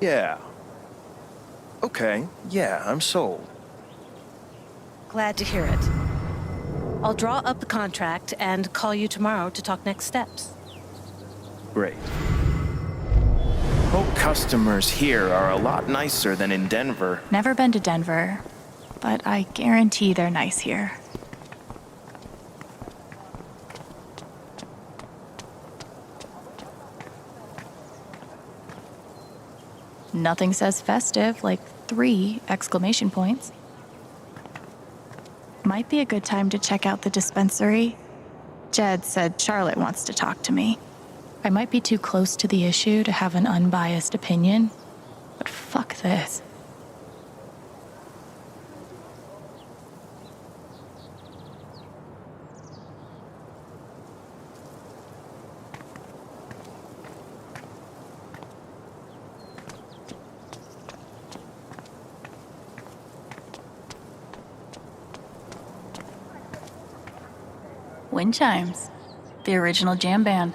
Yeah. Okay, yeah, I'm sold. Glad to hear it. I'll draw up the contract and call you tomorrow to talk next steps. Great. Hope customers here are a lot nicer than in Denver. Never been to Denver, but I guarantee they're nice here. Nothing says festive like 3 exclamation points. Might be a good time to check out the dispensary. Jed said Charlotte wants to talk to me. I might be too close to the issue to have an unbiased opinion, but fuck this. Wind chimes, the original jam band.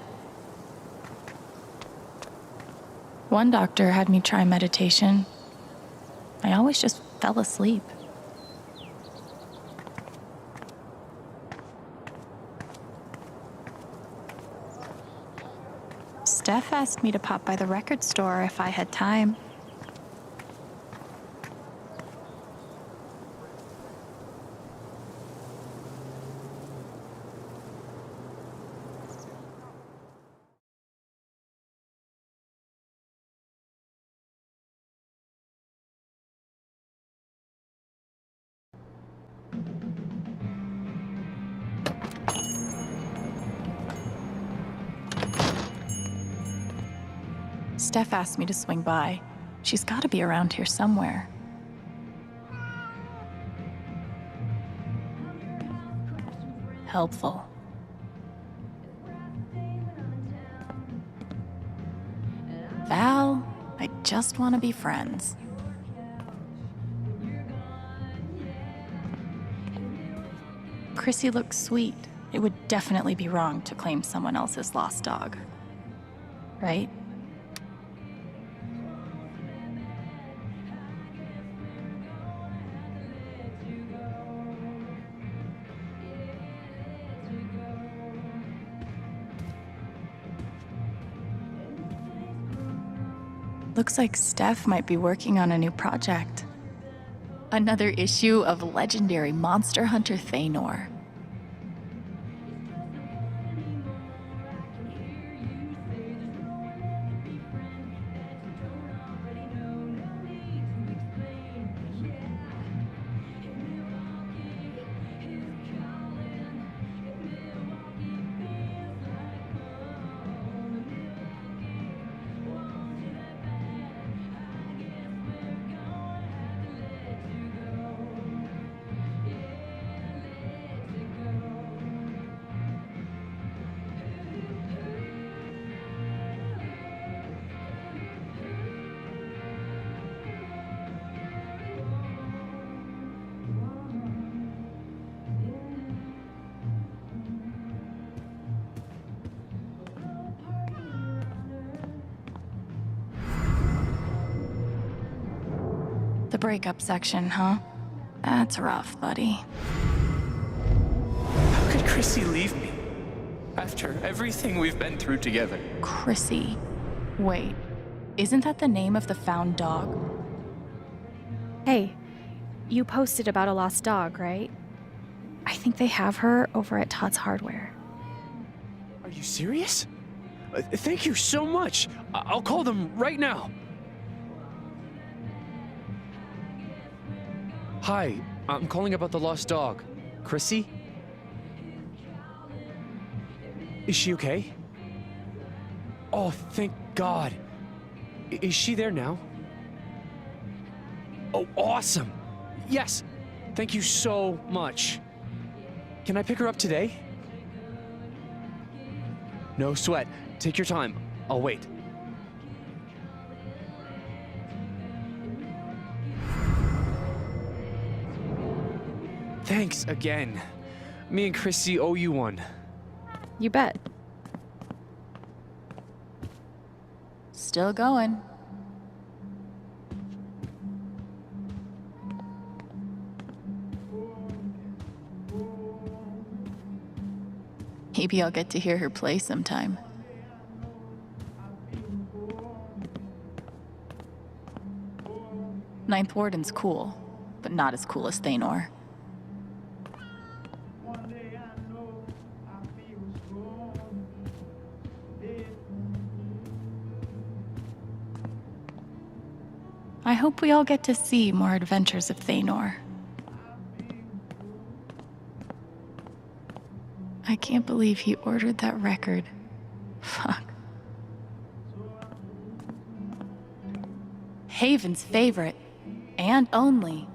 One doctor had me try meditation. I always just fell asleep. Steph asked me to pop by the record store if I had time. Steph asked me to swing by. She's got to be around here somewhere. Helpful. Val, I just want to be friends. Chrissy looks sweet. It would definitely be wrong to claim someone else's lost dog. Right? Looks like Steph might be working on a new project. Another issue of legendary monster hunter Thanor. The breakup section, huh? That's rough, buddy. How could Chrissy leave me? After everything we've been through together. Chrissy. Wait, isn't that the name of the found dog? Hey, you posted about a lost dog, right? I think they have her over at Todd's Hardware. Are you serious? Thank you so much. I'll call them right now. Hi, I'm calling about the lost dog. Chrissy? Is she okay? Oh, thank God. Is she there now? Oh, awesome. Yes. Thank you so much. Can I pick her up today? No sweat. Take your time. I'll wait. Thanks again. Me and Chrissy owe you one. You bet. Still going. Maybe I'll get to hear her play sometime. Ninth Warden's cool, but not as cool as Thanor. I hope we all get to see more adventures of Thanor. I can't believe he ordered that record. Fuck. Haven's favorite, and only,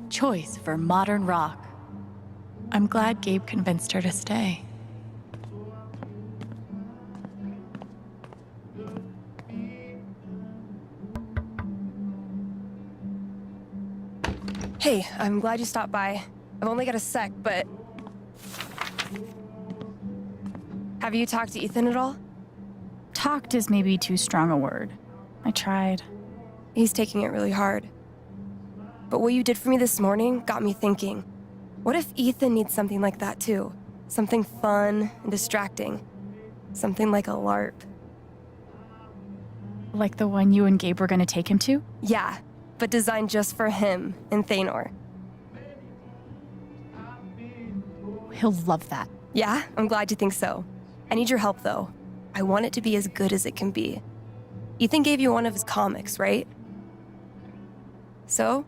choice for modern rock. I'm glad Gabe convinced her to stay. Hey, I'm glad you stopped by. I've only got a sec, but... Have you talked to Ethan at all? Talked is maybe too strong a word. I tried. He's taking it really hard. But what you did for me this morning got me thinking. What if Ethan needs something like that too? Something fun and distracting. Something like a LARP. Like the one you and Gabe were gonna take him to? Yeah, but designed just for him and Thanor. He'll love that. Yeah, I'm glad you think so. I need your help though. I want it to be as good as it can be. Ethan gave you one of his comics, right? So,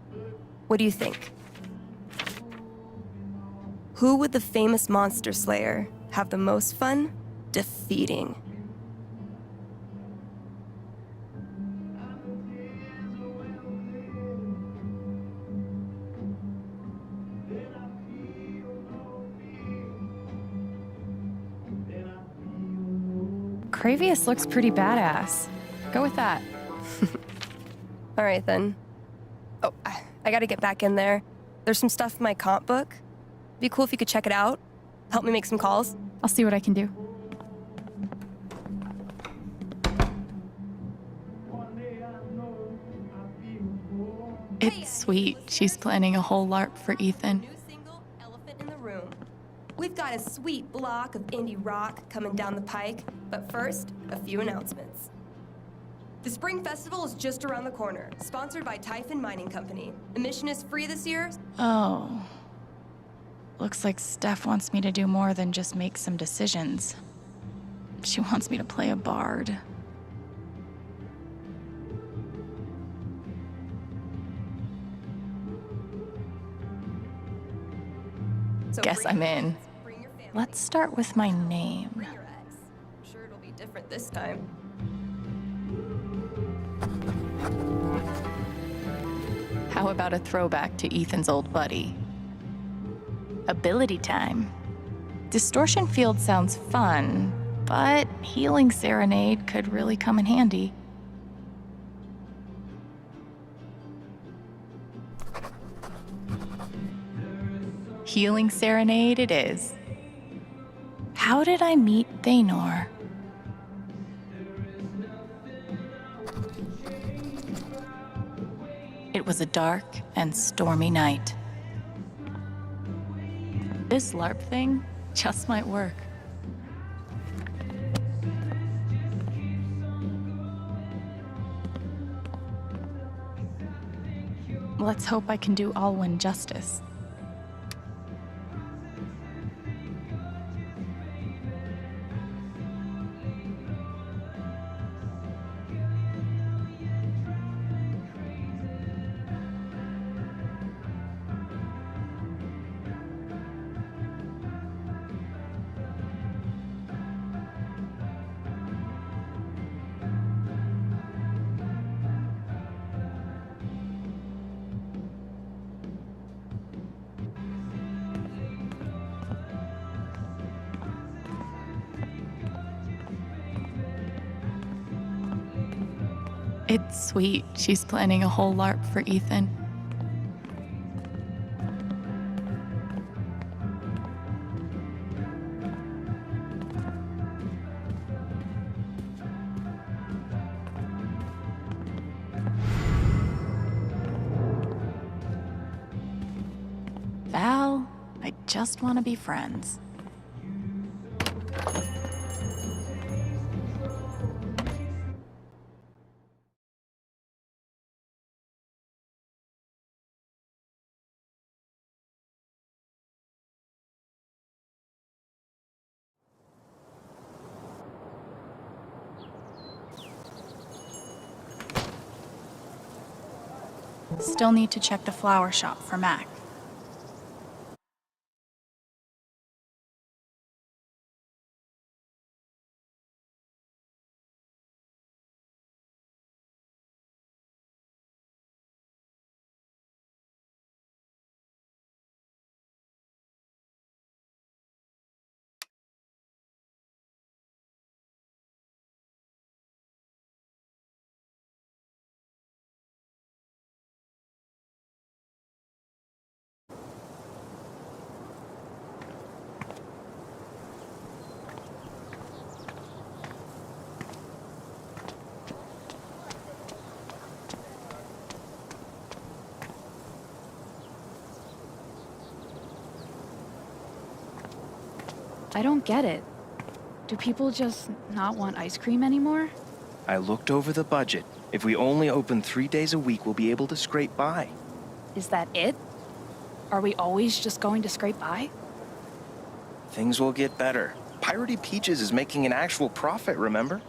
what do you think? Who would the famous monster slayer have the most fun defeating? Cravius looks pretty badass. Go with that. All right then. Oh, I gotta get back in there. There's some stuff in my comp book. Be cool if you could check it out. Help me make some calls. I'll see what I can do. It's sweet she's planning a whole LARP for Ethan. New single, Elephant in the Room. We've got a sweet block of indie rock coming down the pike, but first, a few announcements. The Spring Festival is just around the corner, sponsored by Typhon Mining Company. Admission is free this year. Oh. Looks like Steph wants me to do more than just make some decisions. She wants me to play a bard. So Guess I'm in. Let's start with my name. I'm sure it'll be different this time. How about a throwback to Ethan's old buddy? Ability time. Distortion Field sounds fun, but Healing Serenade could really come in handy. Healing Serenade it is. How did I meet Thanor? It was a dark and stormy night. This LARP thing just might work. Let's hope I can do Alwyn justice. It's sweet she's planning a whole LARP for Ethan. Val, I just want to be friends. Still need to check the flower shop for Mac. I don't get it. Do people just not want ice cream anymore? I looked over the budget. If we only open 3 days a week, we'll be able to scrape by. Is that it? Are we always just going to scrape by? Things will get better. Piratey Peaches is making an actual profit, remember?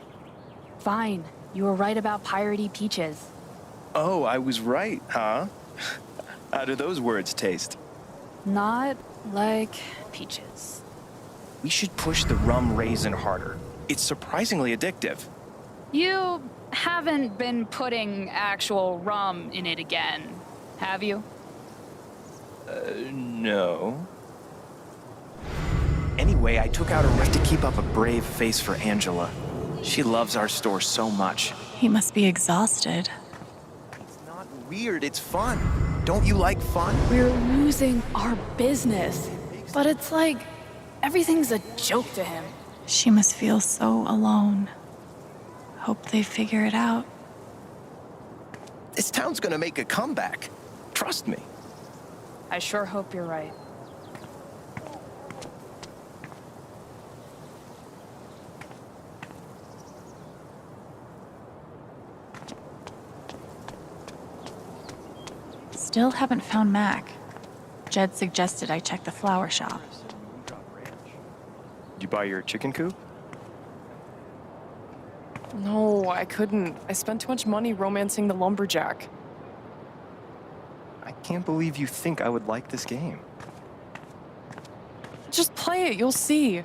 Fine. You were right about Piratey Peaches. Oh, I was right, huh? How do those words taste? Not like peaches. We should push the rum raisin harder. It's surprisingly addictive. You haven't been putting actual rum in it again, have you? No. Anyway, I took out a rest to keep up a brave face for Angela. She loves our store so much. He must be exhausted. It's not weird, it's fun. Don't you like fun? We're losing our business. But it's like everything's a joke to him. She must feel so alone. Hope they figure it out. This town's gonna make a comeback. Trust me. I sure hope you're right. Still haven't found Mac. Jed suggested I check the flower shop. Did you buy your chicken coop? No, I couldn't. I spent too much money romancing the lumberjack. I can't believe you think I would like this game. Just play it, you'll see.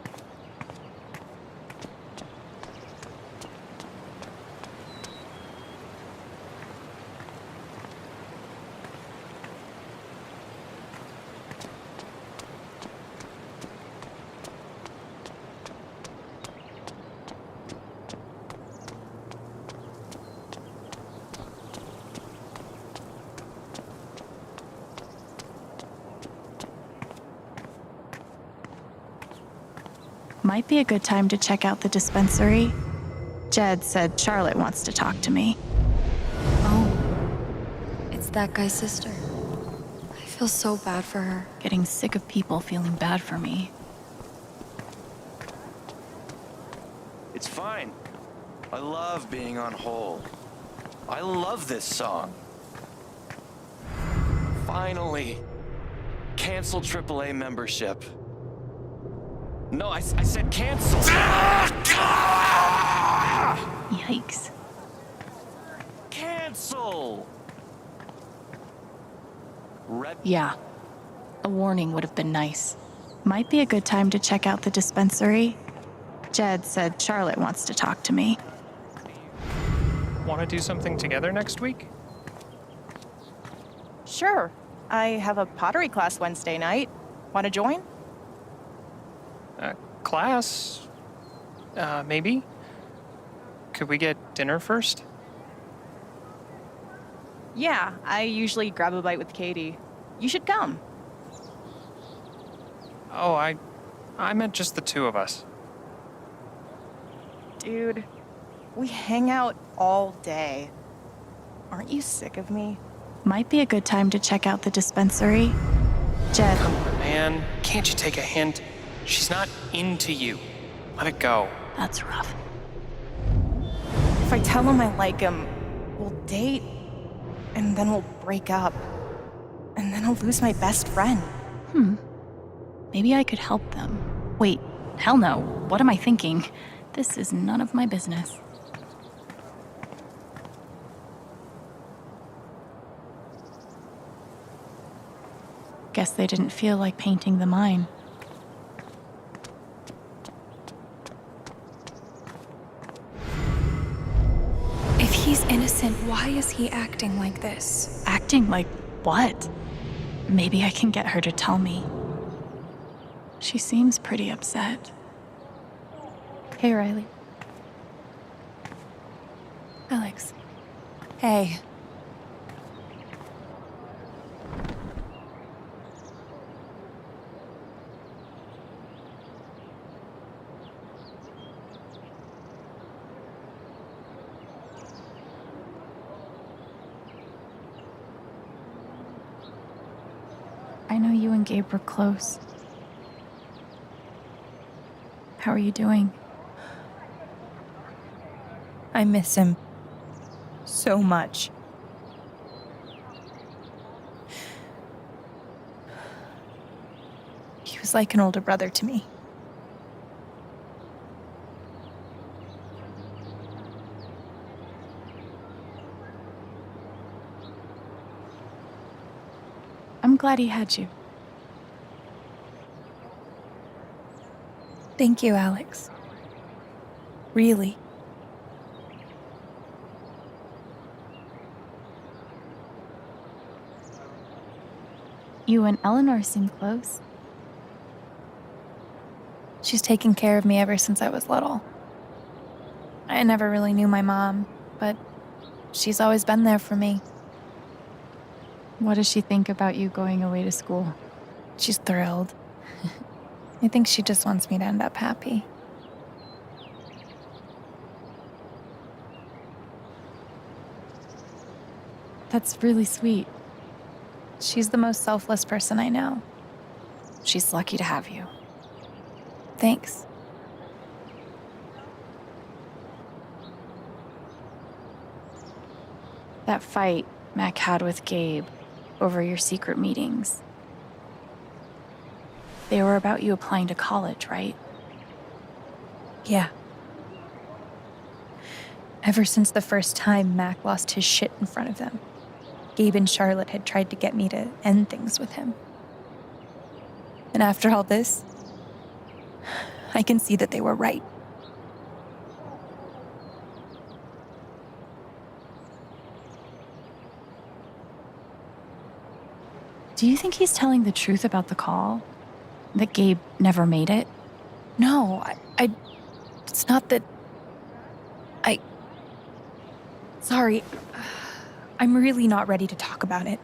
Might be a good time to check out the dispensary. Jed said Charlotte wants to talk to me. Oh, it's that guy's sister. feel so bad for her. Getting sick of people feeling bad for me. It's fine. I love being on hold. I love this song. Finally. Cancel AAA membership. No, I said cancel. Yikes. Cancel! Yeah. A warning would have been nice. Might be a good time to check out the dispensary. Jed said Charlotte wants to talk to me. Want to do something together next week? Sure. I have a pottery class Wednesday night. Want to join? Class? Maybe? Could we get dinner first? Yeah, I usually grab a bite with Katie. You should come. Oh, I meant just the two of us. Dude, we hang out all day. Aren't you sick of me? Might be a good time to check out the dispensary. Jed. Come on, man. Can't you take a hint? She's not into you. Let it go. That's rough. If I tell him I like him, we'll date, and then we'll break up. And then I'll lose my best friend. Maybe I could help them. Wait, hell no. What am I thinking? This is none of my business. Guess they didn't feel like painting the mine. If he's innocent, why is he acting like this? Acting like what? Maybe I can get her to tell me. She seems pretty upset. Hey, Riley. Alex. Hey. I know you and Gabe were close. How are you doing? I miss him so much. He was like an older brother to me. I'm glad he had you. Thank you, Alex. Really. You and Eleanor seem close. She's taken care of me ever since I was little. I never really knew my mom, but she's always been there for me. What does she think about you going away to school? She's thrilled. I think she just wants me to end up happy. That's really sweet. She's the most selfless person I know. She's lucky to have you. Thanks. That fight Mac had with Gabe over your secret meetings. They were about you applying to college, right? Yeah. Ever since the first time Mac lost his shit in front of them, Gabe and Charlotte had tried to get me to end things with him. And after all this, I can see that they were right. Do you think he's telling the truth about the call? That Gabe never made it? No, it's not that... Sorry. I'm really not ready to talk about it.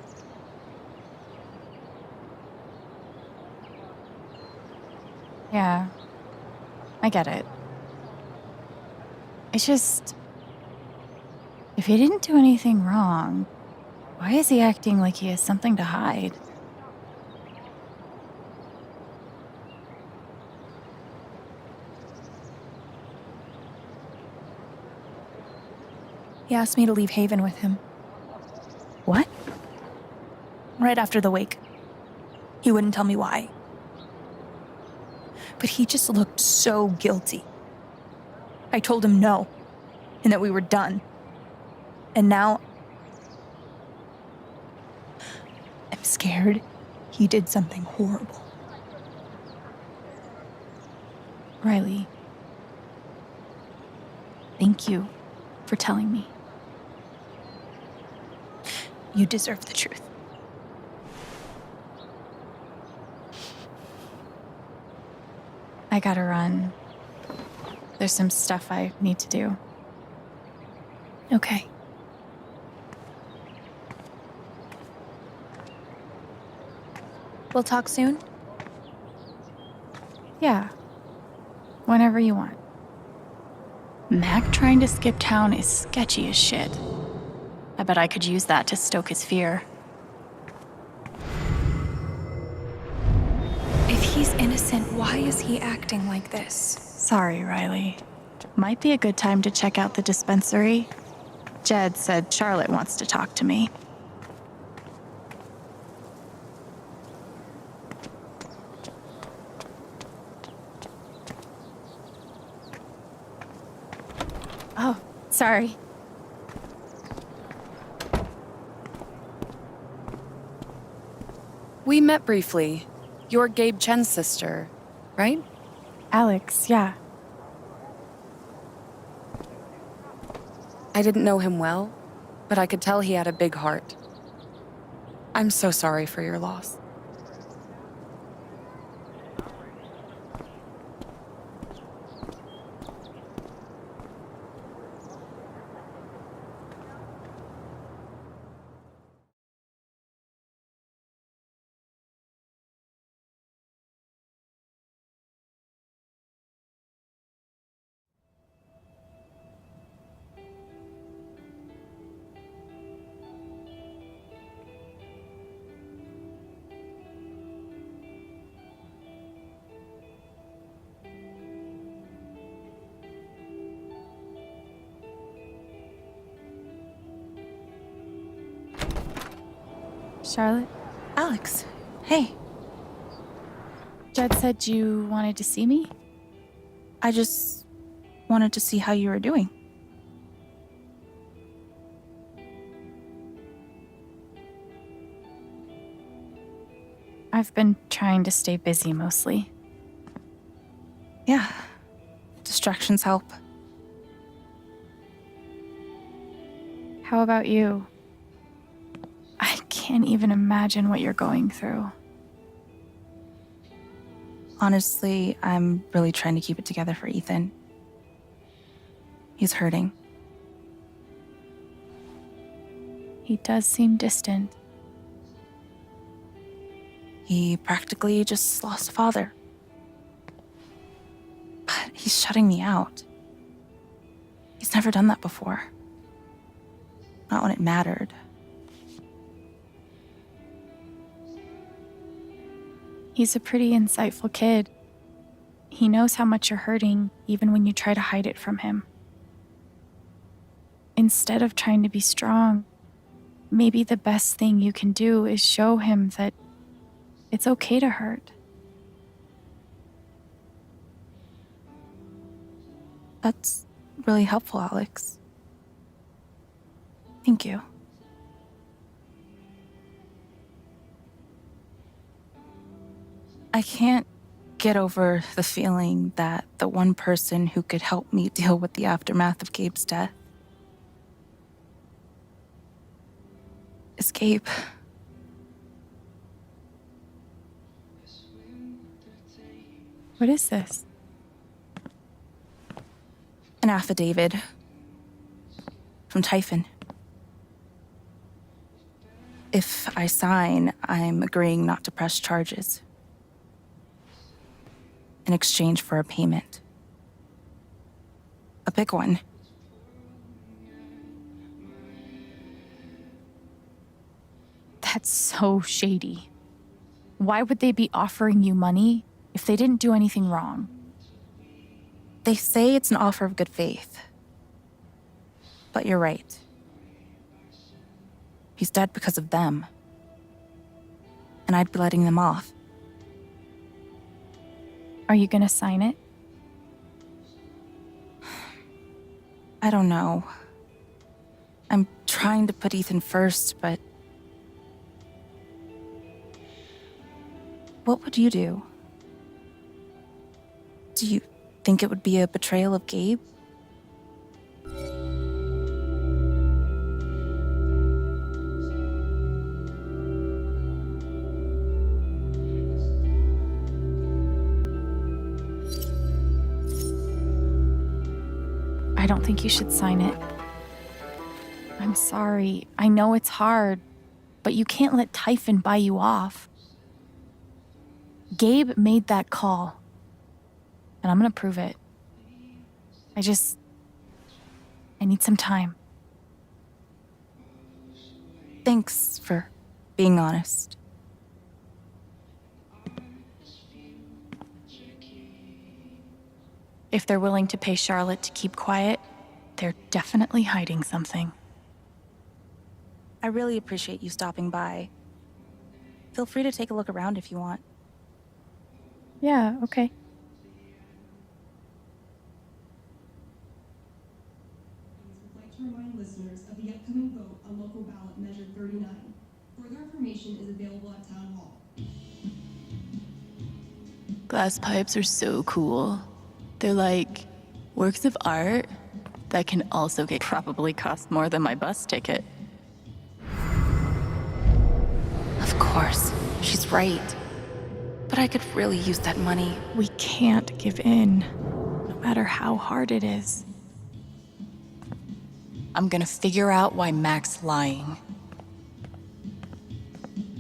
Yeah, I get it. It's just... If he didn't do anything wrong, why is he acting like he has something to hide? He asked me to leave Haven with him. What? Right after the wake. He wouldn't tell me why. But he just looked so guilty. I told him no, and that we were done. And now I'm scared he did something horrible. Riley, thank you for telling me. You deserve the truth. I gotta run. There's some stuff I need to do. Okay. We'll talk soon? Yeah. Whenever you want. Mac trying to skip town is sketchy as shit. I bet I could use that to stoke his fear. If he's innocent, why is he acting like this? Sorry, Riley. Might be a good time to check out the dispensary. Jed said Charlotte wants to talk to me. Oh, sorry. We met briefly. You're Gabe Chen's sister, right? Alex, yeah. I didn't know him well, but I could tell he had a big heart. I'm so sorry for your loss. Charlotte? Alex, hey. Jed said you wanted to see me? I just wanted to see how you were doing. I've been trying to stay busy mostly. Yeah. Distractions help. How about you? I can't even imagine what you're going through. Honestly, I'm really trying to keep it together for Ethan. He's hurting. He does seem distant. He practically just lost a father. But he's shutting me out. He's never done that before. Not when it mattered. He's a pretty insightful kid. He knows how much you're hurting, even when you try to hide it from him. Instead of trying to be strong, maybe the best thing you can do is show him that it's okay to hurt. That's really helpful, Alex. Thank you. I can't get over the feeling that the one person who could help me deal with the aftermath of Gabe's death is Gabe. What is this? An affidavit from Typhon. If I sign, I'm agreeing not to press charges in exchange for a payment. A big one. That's so shady. Why would they be offering you money if they didn't do anything wrong? They say it's an offer of good faith. But you're right. He's dead because of them. And I'd be letting them off. Are you gonna sign it? I don't know. I'm trying to put Ethan first, but... What would you do? Do you think it would be a betrayal of Gabe? I don't think you should sign it. I'm sorry. I know it's hard, but you can't let Typhon buy you off. Gabe made that call, and I'm gonna prove it. I need some time. Thanks for being honest. If they're willing to pay Charlotte to keep quiet, they're definitely hiding something. I really appreciate you stopping by. Feel free to take a look around if you want. Yeah, okay. Would like to remind listeners of the upcoming vote on local ballot measure 39. Further information is available at Town Hall. Glass pipes are so cool. They're like works of art that can also probably cost more than my bus ticket. Of course, she's right. But I could really use that money. We can't give in, no matter how hard it is. I'm gonna figure out why Mac's lying.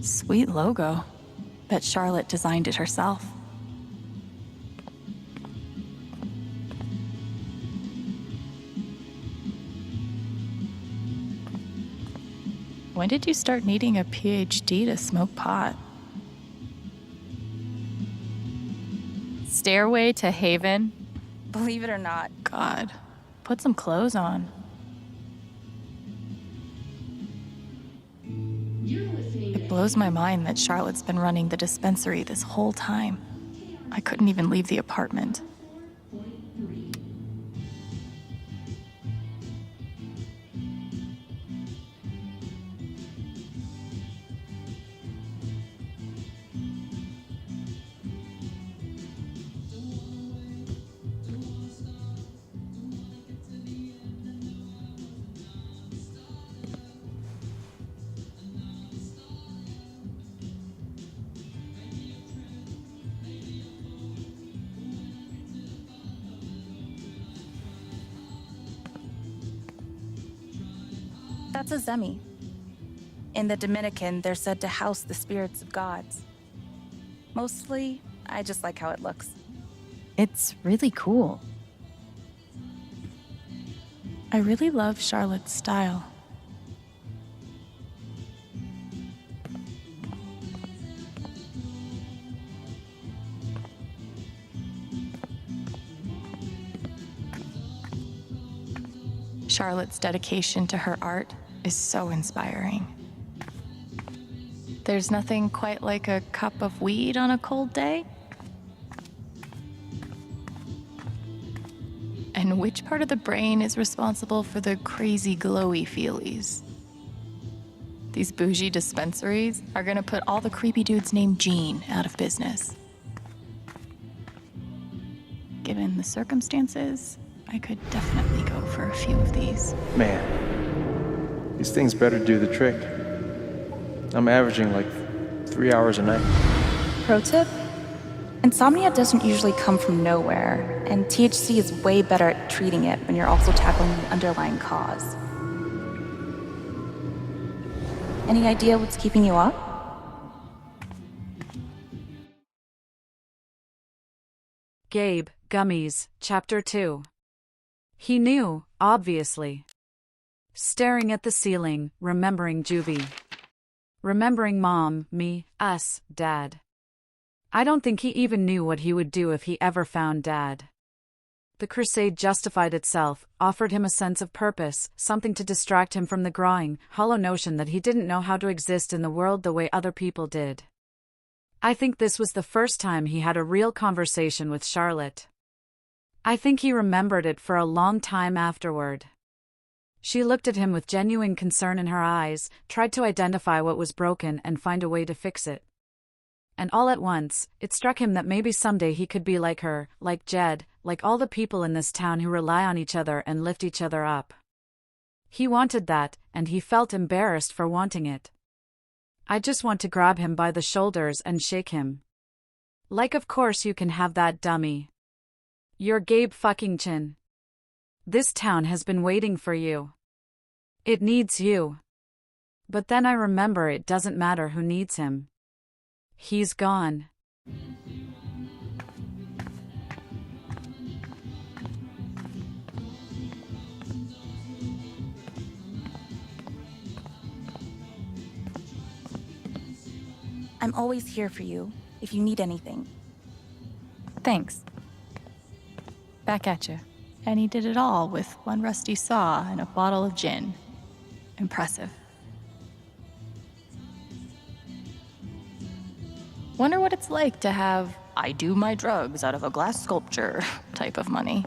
Sweet logo. Bet Charlotte designed it herself. When did you start needing a PhD to smoke pot? Stairway to Haven? Believe it or not. God, put some clothes on. It blows my mind that Charlotte's been running the dispensary this whole time. I couldn't even leave the apartment. That's a zemi. In the Dominican, they're said to house the spirits of gods. Mostly, I just like how it looks. It's really cool. I really love Charlotte's style. Charlotte's dedication to her art is so inspiring. There's nothing quite like a cup of weed on a cold day. And which part of the brain is responsible for the crazy glowy feelies? These bougie dispensaries are gonna put all the creepy dudes named Gene out of business. Given the circumstances, I could definitely go for a few of these. Man, these things better do the trick. I'm averaging like 3 hours a night. Pro tip? Insomnia doesn't usually come from nowhere, and THC is way better at treating it when you're also tackling the underlying cause. Any idea what's keeping you up? Gabe, Gummies, Chapter 2. He knew, obviously. Staring at the ceiling, remembering Juvie. Remembering Mom, me, us, Dad. I don't think he even knew what he would do if he ever found Dad. The crusade justified itself, offered him a sense of purpose, something to distract him from the growing, hollow notion that he didn't know how to exist in the world the way other people did. I think this was the first time he had a real conversation with Charlotte. I think he remembered it for a long time afterward. She looked at him with genuine concern in her eyes, tried to identify what was broken and find a way to fix it. And all at once, it struck him that maybe someday he could be like her, like Jed, like all the people in this town who rely on each other and lift each other up. He wanted that, and he felt embarrassed for wanting it. I just want to grab him by the shoulders and shake him. Like, of course you can have that, dummy. You're Gabe fucking Chin. This town has been waiting for you. It needs you. But then I remember it doesn't matter who needs him. He's gone. I'm always here for you, if you need anything. Thanks. Back at you. And he did it all with one rusty saw and a bottle of gin. Impressive. Wonder what it's like to have I do my drugs out of a glass sculpture type of money.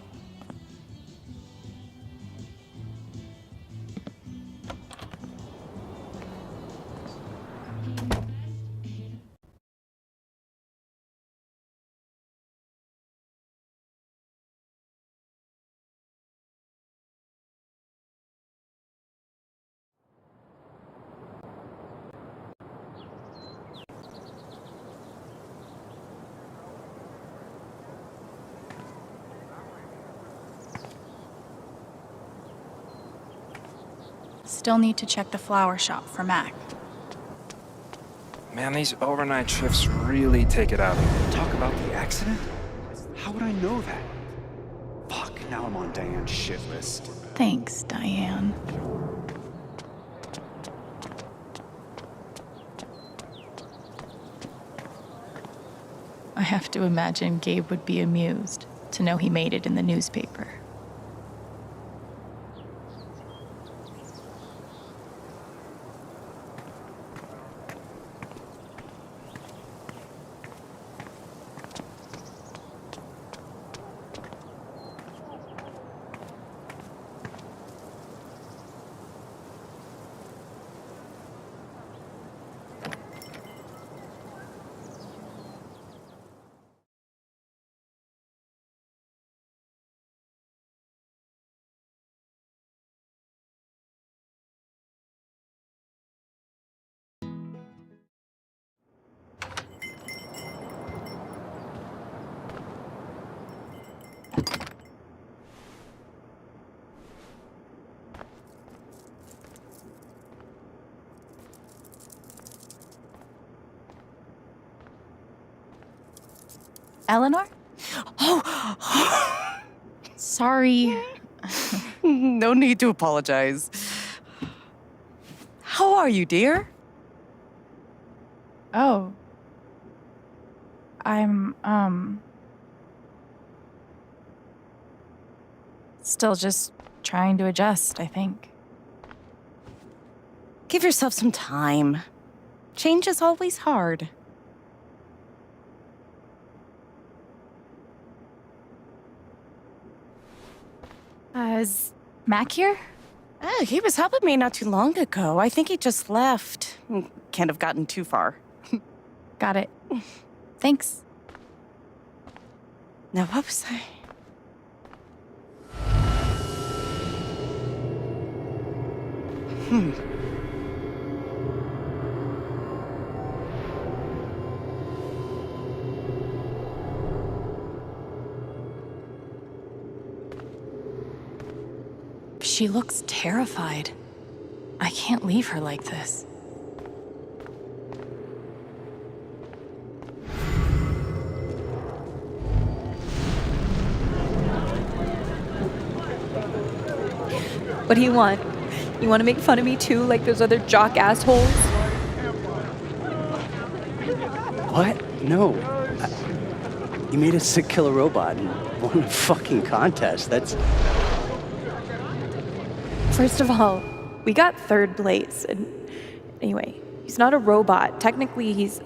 Still need to check the flower shop for Mac. Man, these overnight shifts really take it out of me. Talk about the accident? How would I know that? Fuck, now I'm on Diane's shit list. Thanks, Diane. I have to imagine Gabe would be amused to know he made it in the newspaper. Eleanor? Oh! Sorry. No need to apologize. How are you, dear? Oh. I'm, still just trying to adjust, I think. Give yourself some time. Change is always hard. Is Mac here? Oh, he was helping me not too long ago. I think he just left. Can't have gotten too far. Got it. Thanks. Now, what was I? She looks terrified. I can't leave her like this. What do you want? You want to make fun of me too, like those other jock assholes? What? No. You made a sick killer robot and won a fucking contest. That's... First of all, we got third place. And anyway, he's not a robot. Technically, he's...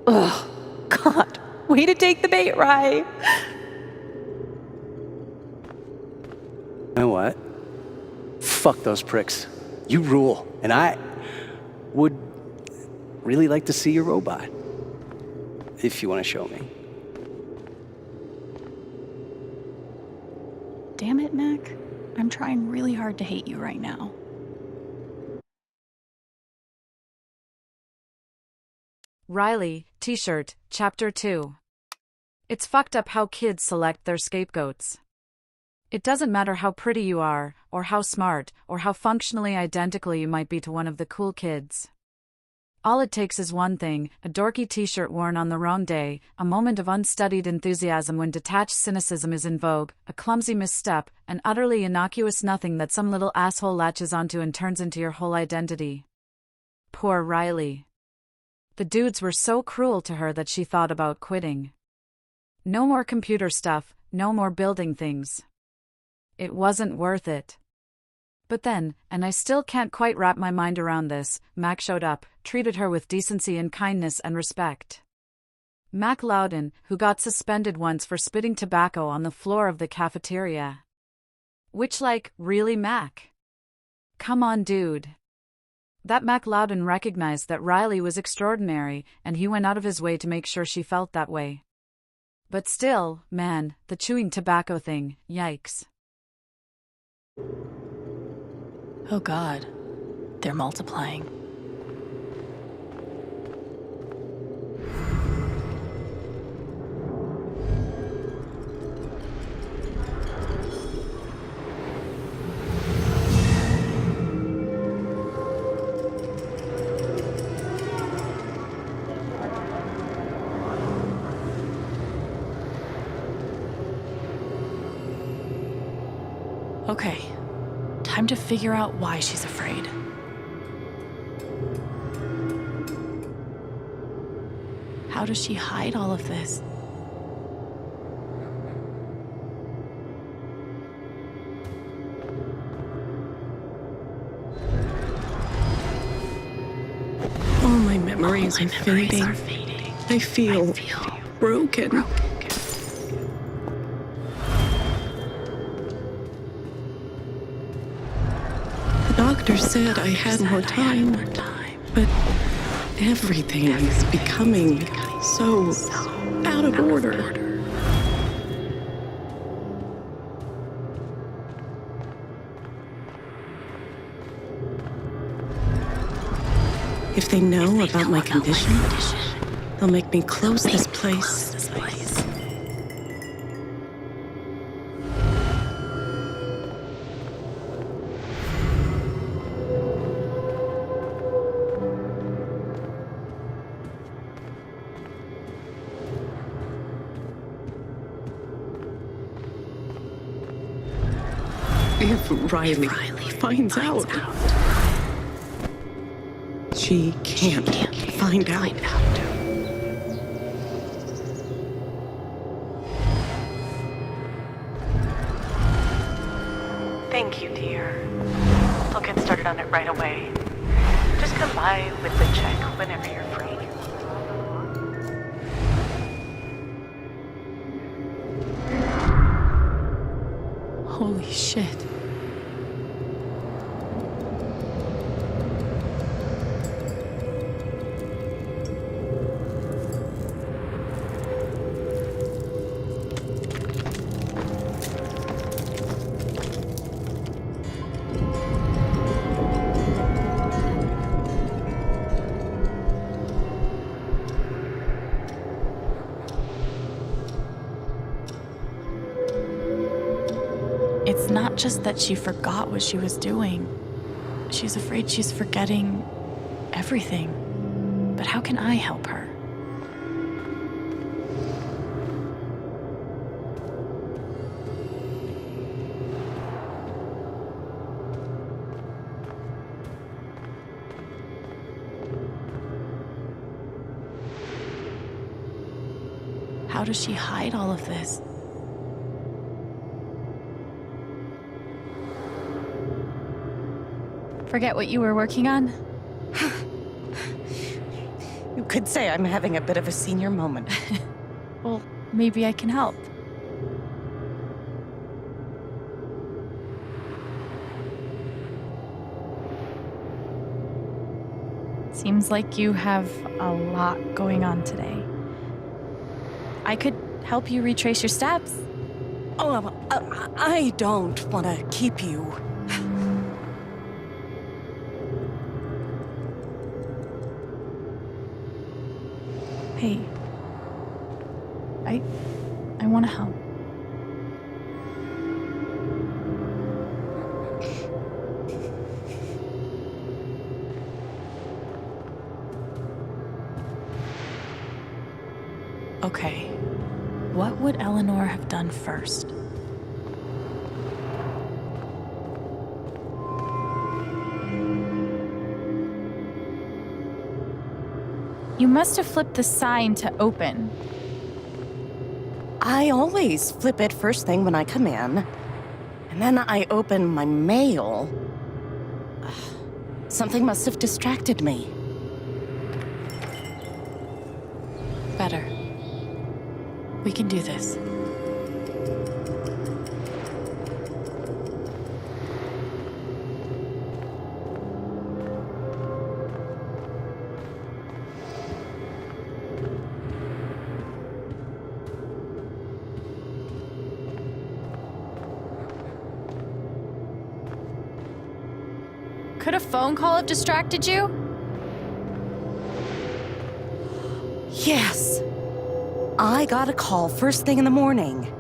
Ugh. God. Way to take the bait, Rye. You know what? Fuck those pricks. You rule. And I would really like to see your robot. If you want to show me. Damn it, Mac. I'm trying really hard to hate you right now. Riley, T-shirt, Chapter 2. It's fucked up how kids select their scapegoats. It doesn't matter how pretty you are, or how smart, or how functionally identical you might be to one of the cool kids. All it takes is one thing, a dorky t-shirt worn on the wrong day, a moment of unstudied enthusiasm when detached cynicism is in vogue, a clumsy misstep, an utterly innocuous nothing that some little asshole latches onto and turns into your whole identity. Poor Riley. The dudes were so cruel to her that she thought about quitting. No more computer stuff, no more building things. It wasn't worth it. But then, and I still can't quite wrap my mind around this, Mac showed up, treated her with decency and kindness and respect. Mac Loudon, who got suspended once for spitting tobacco on the floor of the cafeteria. Which, like, really, Mac? Come on, dude. That Mac Loudon recognized that Riley was extraordinary, and he went out of his way to make sure she felt that way. But still, man, the chewing tobacco thing, yikes. Oh God, they're multiplying. Okay, time to figure out why she's afraid. How does she hide all of this? All my memories are fading. I feel broken. The doctor said I had more time, but everything is becoming so out of order. If they know about my condition, they'll make me close this place. If Riley finds out, she can't find out. Thank you, dear. I'll get started on it right away. Just come by with the check whenever you're free. Holy shit. It's not just that she forgot what she was doing. She's afraid she's forgetting everything. But how can I help her? How does she hide all of this? Forget what you were working on? You could say I'm having a bit of a senior moment. Well, maybe I can help. Seems like you have a lot going on today. I could help you retrace your steps. Oh, I don't want to keep you. Hey, I want to help. Okay, what would Eleanor have done first? You must have flipped the sign to open. I always flip it first thing when I come in, and then I open my mail. Something must have distracted me. Better. We can do this. Could a phone call have distracted you? Yes. I got a call first thing in the morning.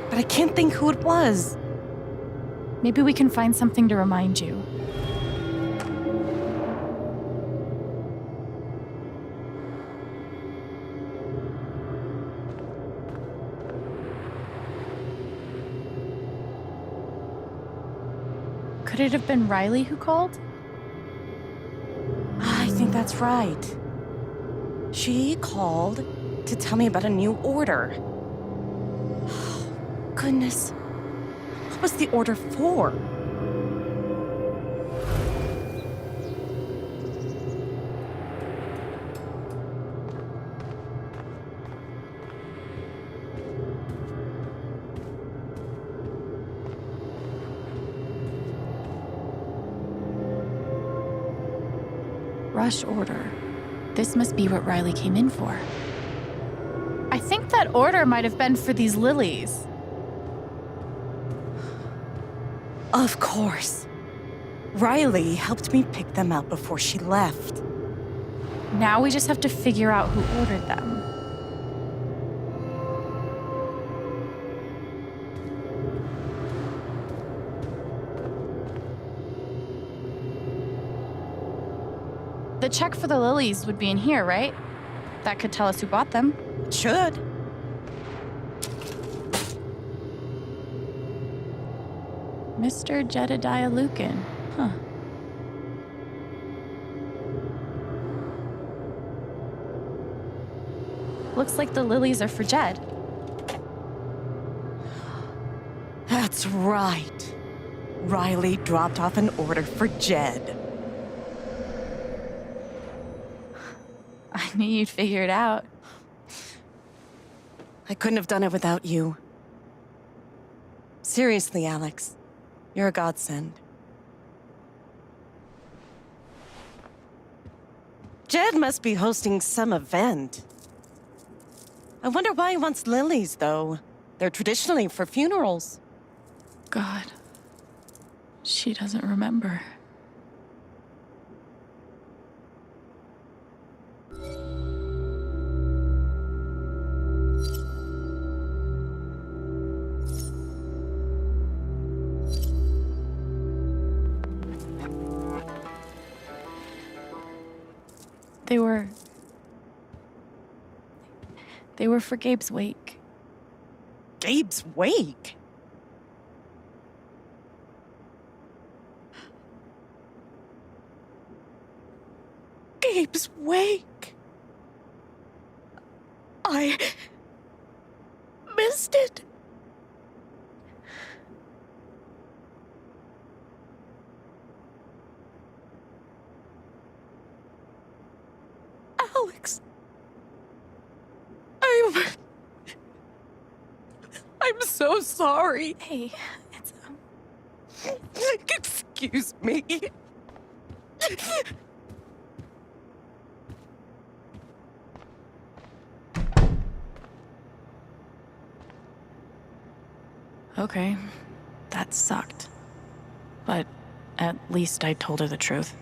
But I can't think who it was. Maybe we can find something to remind you. Could it have been Riley who called? I think that's right. She called to tell me about a new order. Goodness. What was the order for? Rush order. This must be what Riley came in for. I think that order might have been for these lilies. Of course. Riley helped me pick them out before she left. Now we just have to figure out who ordered them. The check for the lilies would be in here, right? That could tell us who bought them. It should. Mr. Jedediah Lucan. Huh. Looks like the lilies are for Jed. That's right. Riley dropped off an order for Jed. I knew you'd figure it out. I couldn't have done it without you. Seriously, Alex. You're a godsend. Jed must be hosting some event. I wonder why he wants lilies, though. They're traditionally for funerals. God. She doesn't remember. They were for Gabe's wake. Gabe's wake? Gabe's wake? I missed it. Alex. I'm so sorry. Hey, it's Excuse me. okay. That sucked. But at least I told her the truth.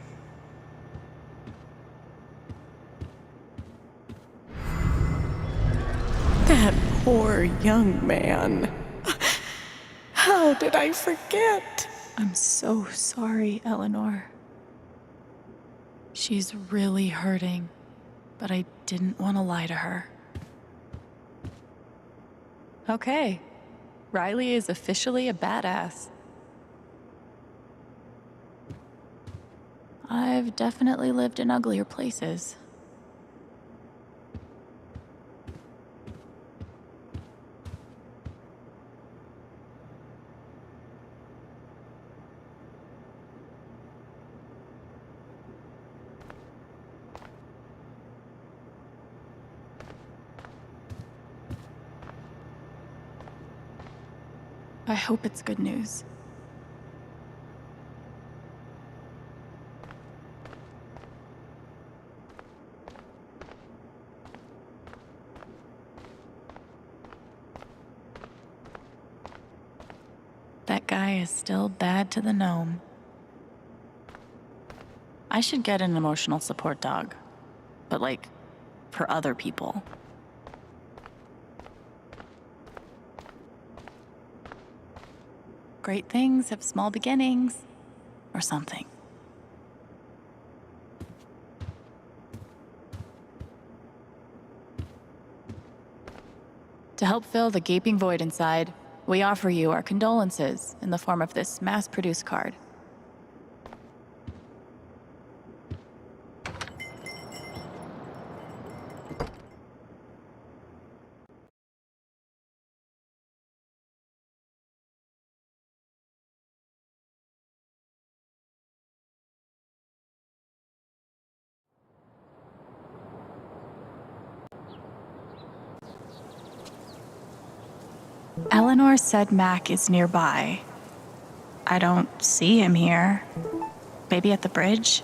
That poor young man. How did I forget? I'm so sorry, Eleanor. She's really hurting, but I didn't want to lie to her. Okay, Riley is officially a badass. I've definitely lived in uglier places. I hope it's good news. That guy is still bad to the gnome. I should get an emotional support dog, but like, for other people. Great things have small beginnings, or something. To help fill the gaping void inside, we offer you our condolences in the form of this mass-produced card. Eleanor said Mac is nearby. I don't see him here. Maybe at the bridge?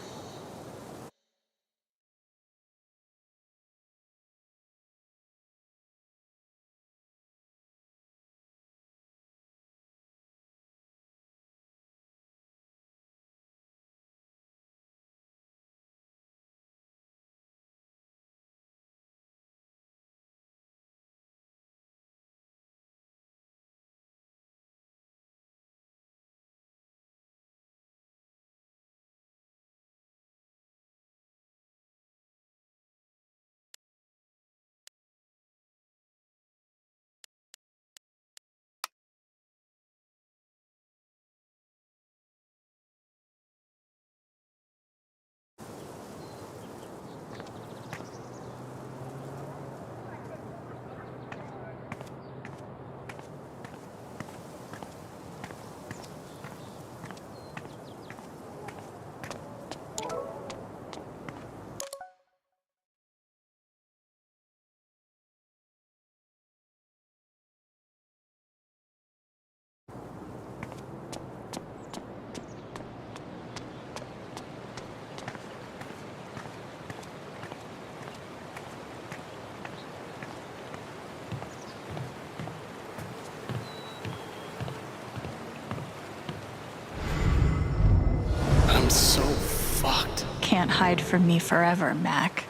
I'm so fucked. Can't hide from me forever, Mac.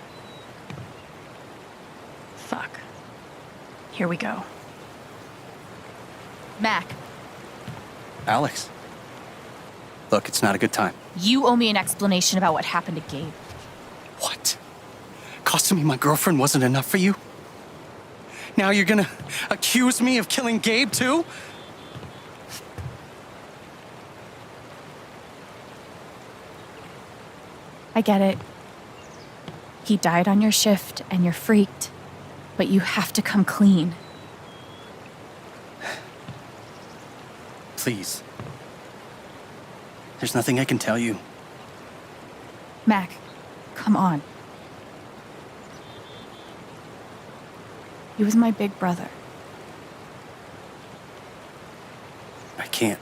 Fuck. Here we go. Mac, Alex. Look, it's not a good time. you owe me an explanation about what happened to Gabe. What? Costing me my girlfriend wasn't enough for you? Now you're gonna accuse me of killing Gabe, too? I get it. He died on your shift and you're freaked. but you have to come clean. Please. There's nothing I can tell you. Mac, come on. He was my big brother. I can't.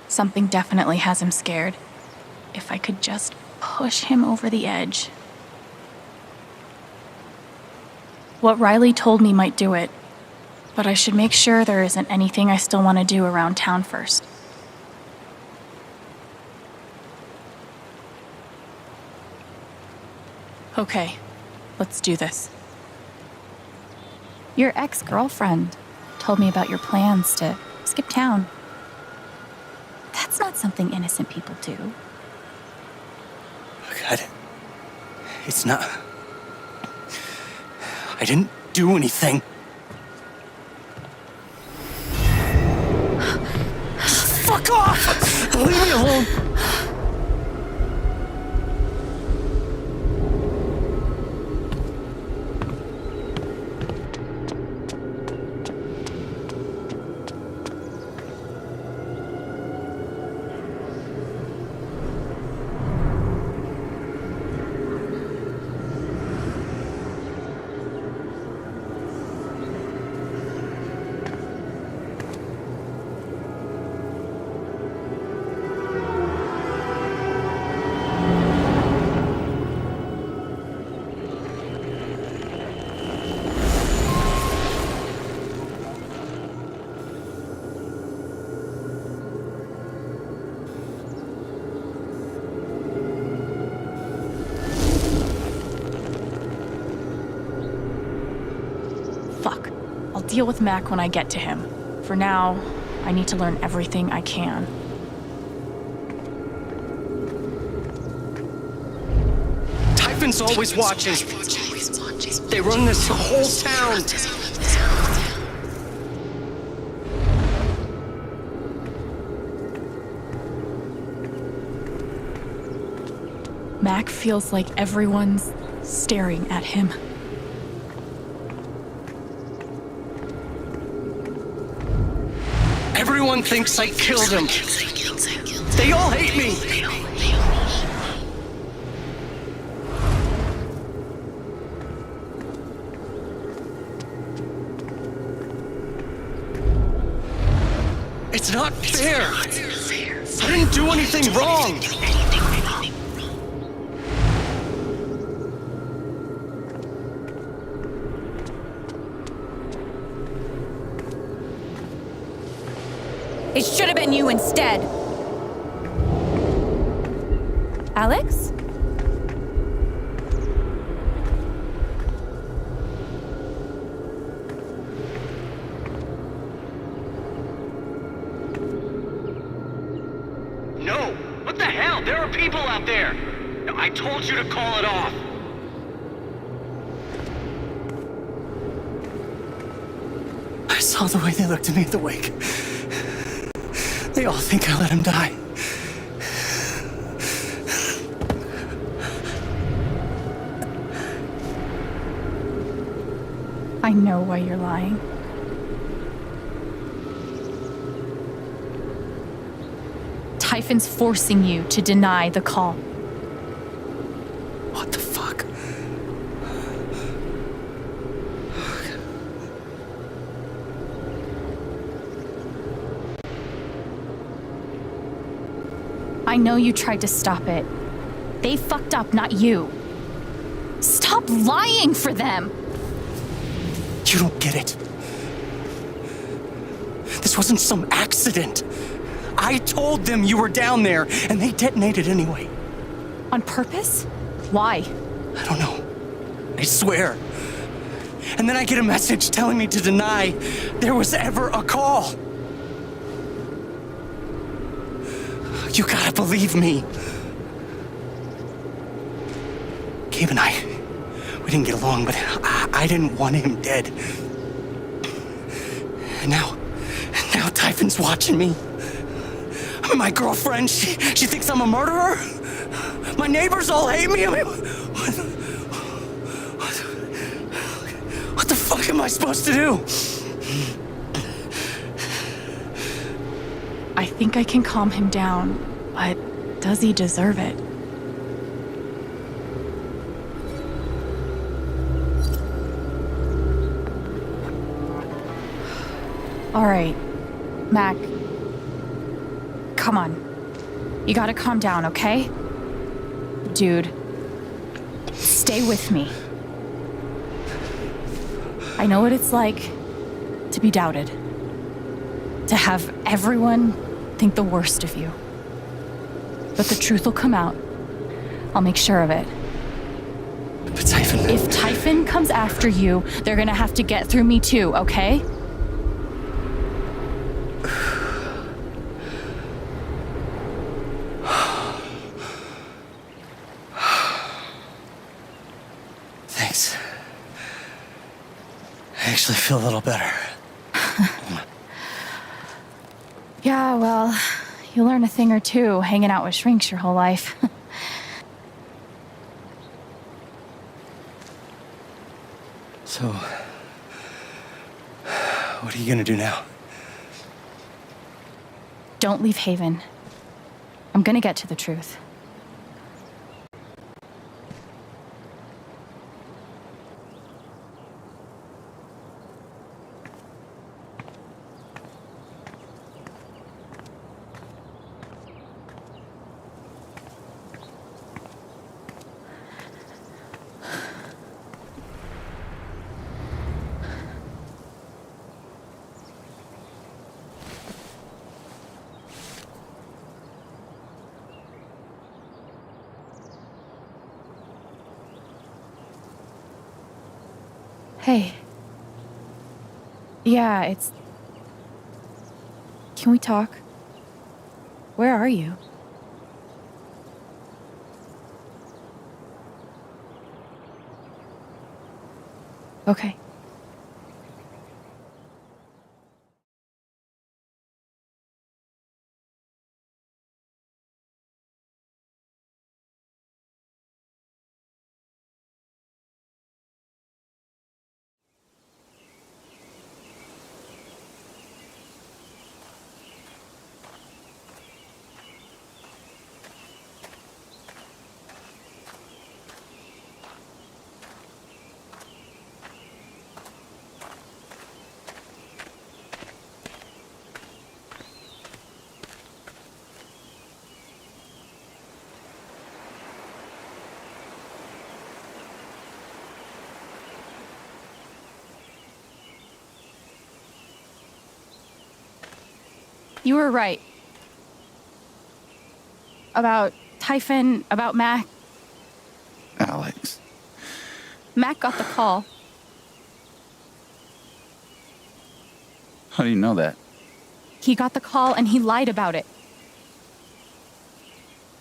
Something definitely has him scared. If I could just push him over the edge. What Riley told me might do it, but I should make sure there isn't anything I still want to do around town first. Okay, let's do this. Your ex-girlfriend told me about your plans to skip town. That's not something innocent people do. God. It's not. I didn't do anything. Fuck off! Leave me alone! Fuck. I'll deal with Mac when I get to him. For now, I need to learn everything I can. Typhon's always watching. They run this whole town. Mac feels like everyone's staring at him. Everyone thinks I killed him. They all hate me. It's not fair. I didn't do anything wrong. It should have been you instead. Alex? No! What the hell? There are people out there! I told you to call it off! I saw the way they looked at me at the wake. They all think I let him die. I know why you're lying. Typhon's forcing you to deny the call. What the fuck? I know you tried to stop it. They fucked up, not you. Stop lying for them! You don't get it. This wasn't some accident. I told them you were down there, and they detonated anyway. On purpose? Why? I don't know. I swear. And then I get a message telling me to deny there was ever a call. You gotta believe me. Gabe and I, we didn't get along, but I didn't want him dead. And now Typhon's watching me. My girlfriend, she thinks I'm a murderer. My neighbors all hate me. I mean, What the fuck am I supposed to do? I think I can calm him down, but does he deserve it? All right, Mac. Come on. You gotta calm down, okay? Dude, stay with me. I know what it's like to be doubted. To have everyone think the worst of you. But the truth will come out. I'll make sure of it. But Typhon... If Typhon comes after you, they're gonna have to get through me too, okay? Thanks. I actually feel a little better. Yeah, well, you learn a thing or two hanging out with shrinks your whole life. So, what are you gonna do now? Don't leave Haven. I'm gonna get to the truth. Hey. Yeah, it's... Can we talk? Where are you? Okay. You were right. About Typhon, about Mac. Alex. Mac got the call. How do you know that? He got the call and he lied about it.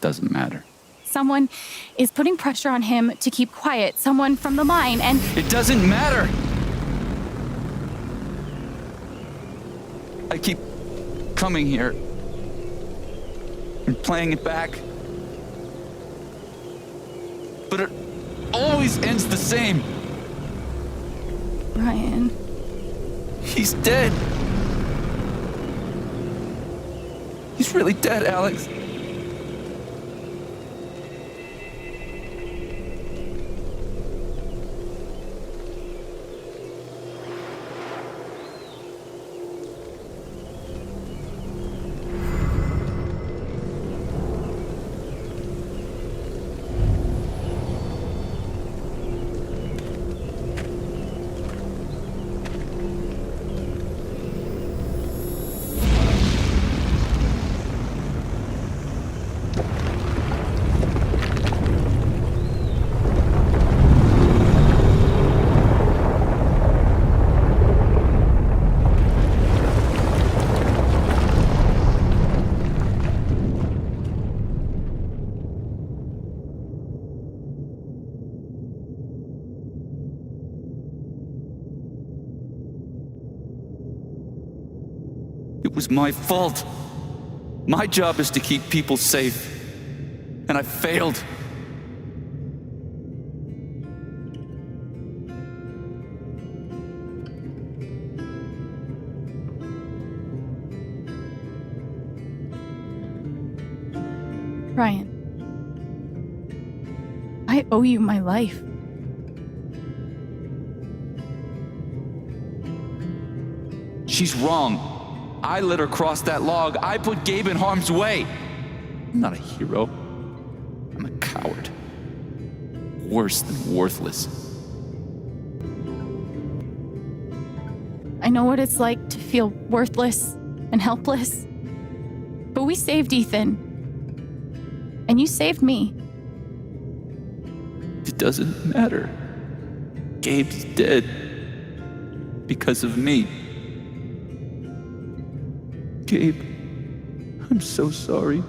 Doesn't matter. Someone is putting pressure on him to keep quiet. Someone from the mine, and... It doesn't matter! I keep coming here and playing it back. But it always ends the same. Ryan. He's dead. He's really dead, Alex. It was my fault. My job is to keep people safe. And I failed. I owe you my life. She's wrong. I let her cross that log. I put Gabe in harm's way. I'm not a hero. I'm a coward. Worse than worthless. I know what it's like to feel worthless and helpless. But we saved Ethan. And you saved me. It doesn't matter. Gabe's dead. Because of me. Gabe, I'm so sorry.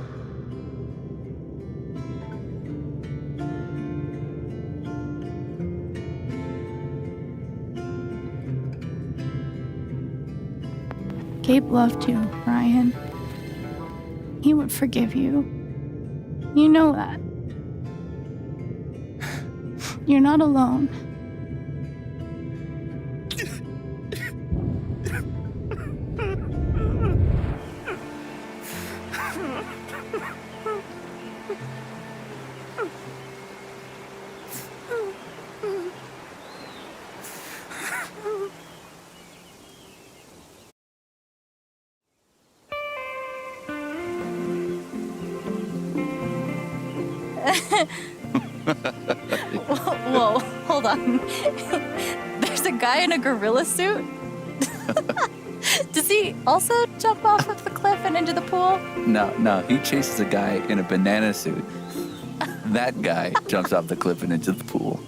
Gabe loved you, Ryan. He would forgive you. You know that. You're not alone. Whoa, hold on. There's a guy in a gorilla suit? Does he also jump off of the cliff and into the pool? No, he chases a guy in a banana suit. That guy jumps off the cliff and into the pool.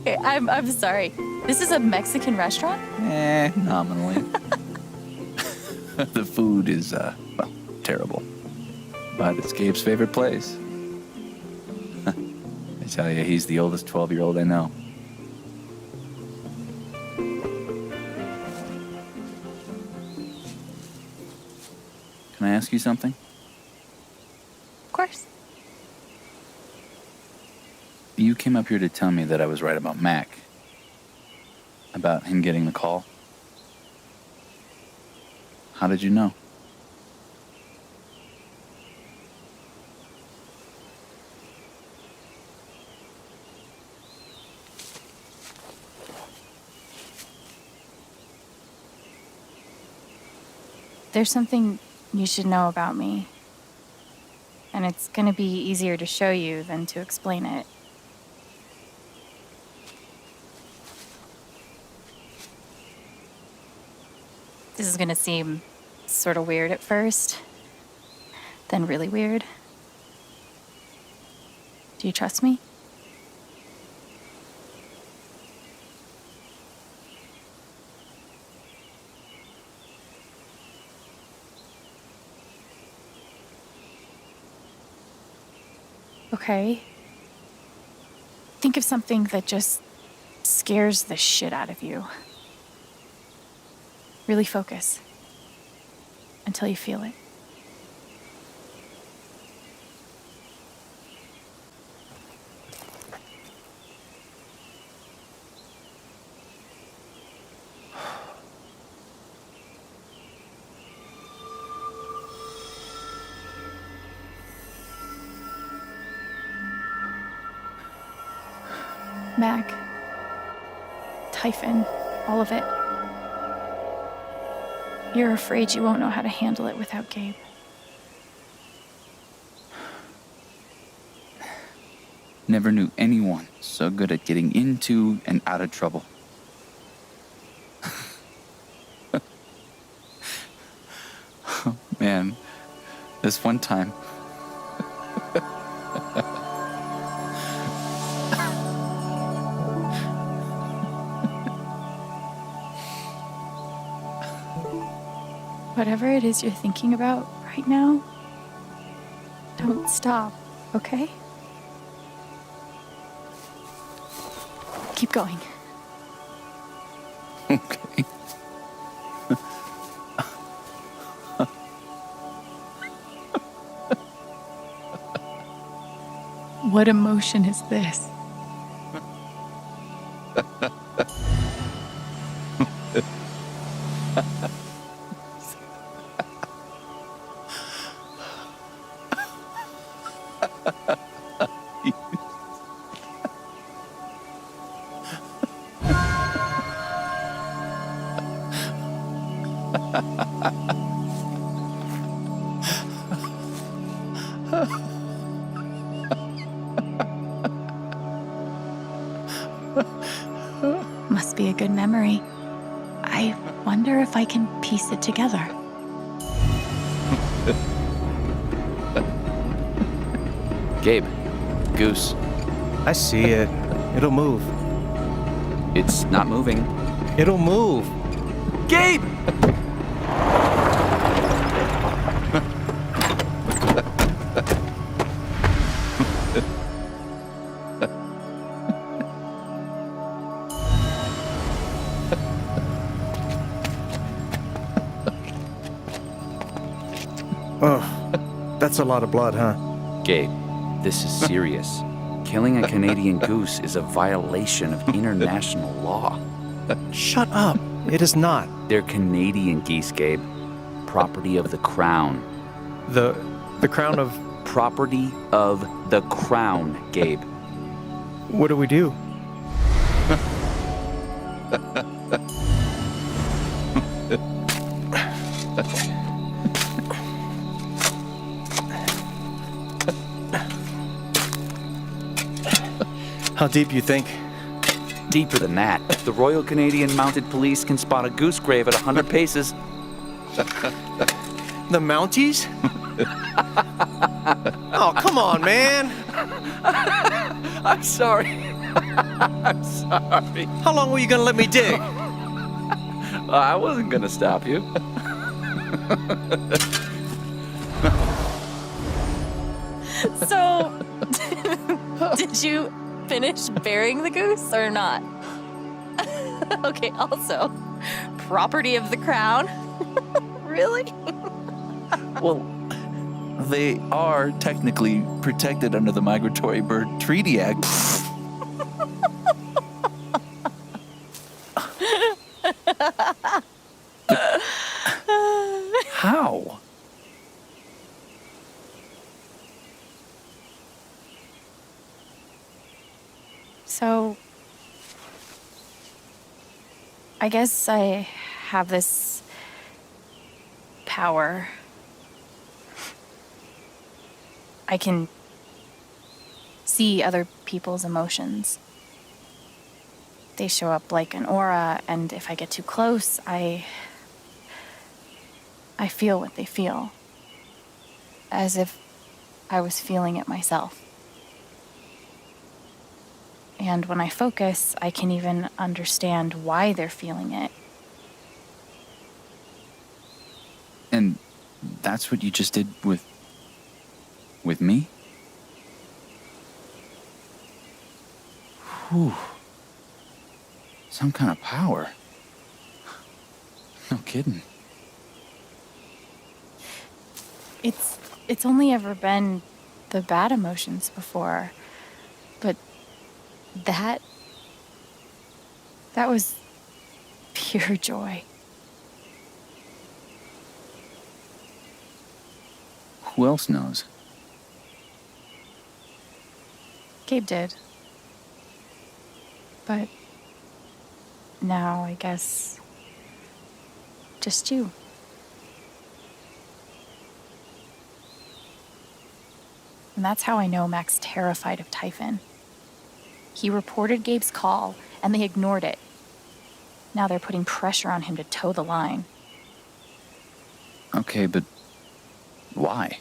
Okay, I'm sorry. This is a Mexican restaurant? Nominally. The food is, well, terrible. But it's Gabe's favorite place. I tell you, he's the oldest 12-year-old I know. Can I ask you something? Of course. You came up here to tell me that I was right about Mac. About him getting the call. How did you know? There's something you should know about me. And it's gonna be easier to show you than to explain it. This is gonna seem sort of weird at first, then really weird. Do you trust me? Okay. Think of something that just scares the shit out of you. Really focus until you feel it. Mac, Typhon, all of it. You're afraid you won't know how to handle it without Gabe. Never knew anyone so good at getting into and out of trouble. Oh, man, this one time. Whatever it is you're thinking about right now, don't stop, okay? Keep going. Okay. What emotion is this? Must be a good memory. I wonder if I can piece it together. Gabe, Goose. I see it. It'll move. It's not moving. It'll move. Gabe! Oh, that's a lot of blood, huh? Gabe, this is serious. Killing a Canadian goose is a violation of international law. Shut up. It is not. They're Canadian geese, Gabe. Property of the crown. The crown of... Property of the crown, Gabe. What do we do? How deep you think? Deeper than that. The Royal Canadian Mounted Police can spot a goose grave at 100 paces. The Mounties? Oh, come on, man. I'm sorry. I'm sorry. How long were you gonna let me dig? I wasn't gonna stop you. So, did you finish burying the goose or not? Okay, also, property of the crown? Really? Well, they are technically protected under the Migratory Bird Treaty Act. How? So, I guess I have this power. I can see other people's emotions. They show up like an aura, and if I get too close, I feel what they feel. As if I was feeling it myself. And when I focus, I can even understand why they're feeling it. And that's what you just did with me? Whew. Some kind of power. No kidding. It's only ever been the bad emotions before, but that was pure joy. Who else knows? Gabe did. But now I guess just you. And that's how I know Mac's terrified of Typhon. He reported Gabe's call, and they ignored it. Now they're putting pressure on him to toe the line. Okay, but why?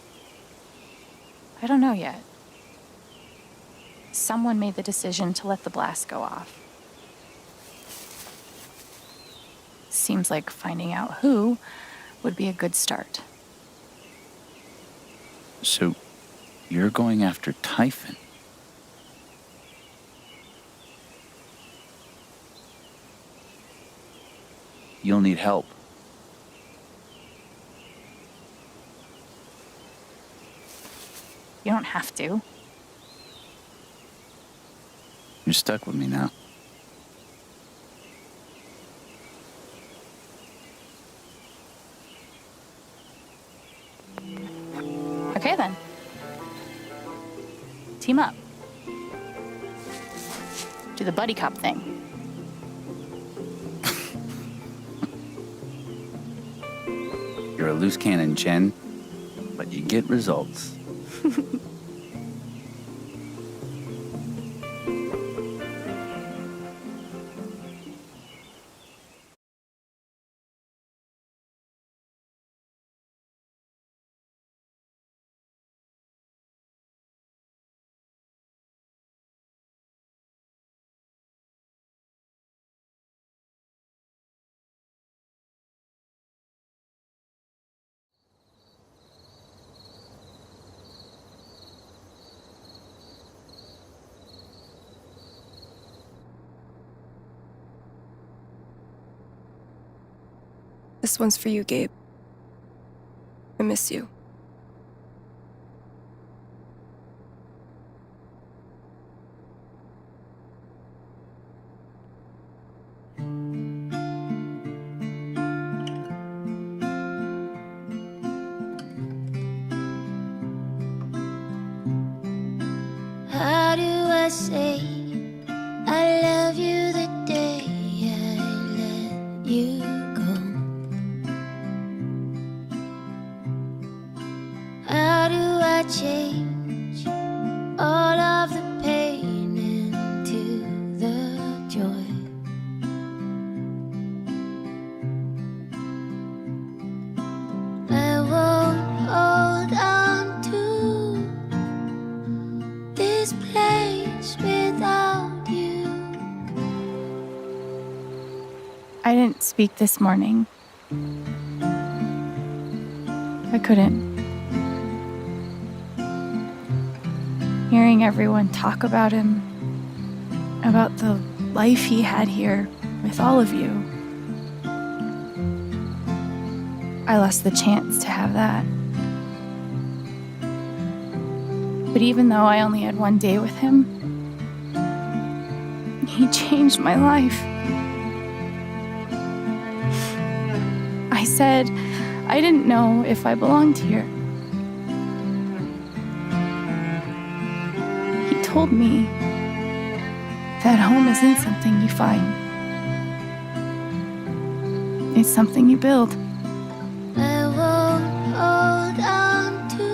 I don't know yet. Someone made the decision to let the blast go off. Seems like finding out who would be a good start. So, you're going after Typhon? You'll need help. You don't have to. You're stuck with me now. Okay then. Team up. Do the buddy cop thing. or a loose cannon chin, but you get results. This one's for you, Gabe. I miss you. How do I say I love you the day I let you go? How do I change all of the pain into the joy? I won't hold on to this place without you. I didn't speak this morning. I couldn't. Hearing everyone talk about him, about the life he had here with all of you, I lost the chance to have that. But even though I only had one day with him, he changed my life. I said I didn't know if I belonged here. He told me that home isn't something you find. It's something you build. I won't hold on to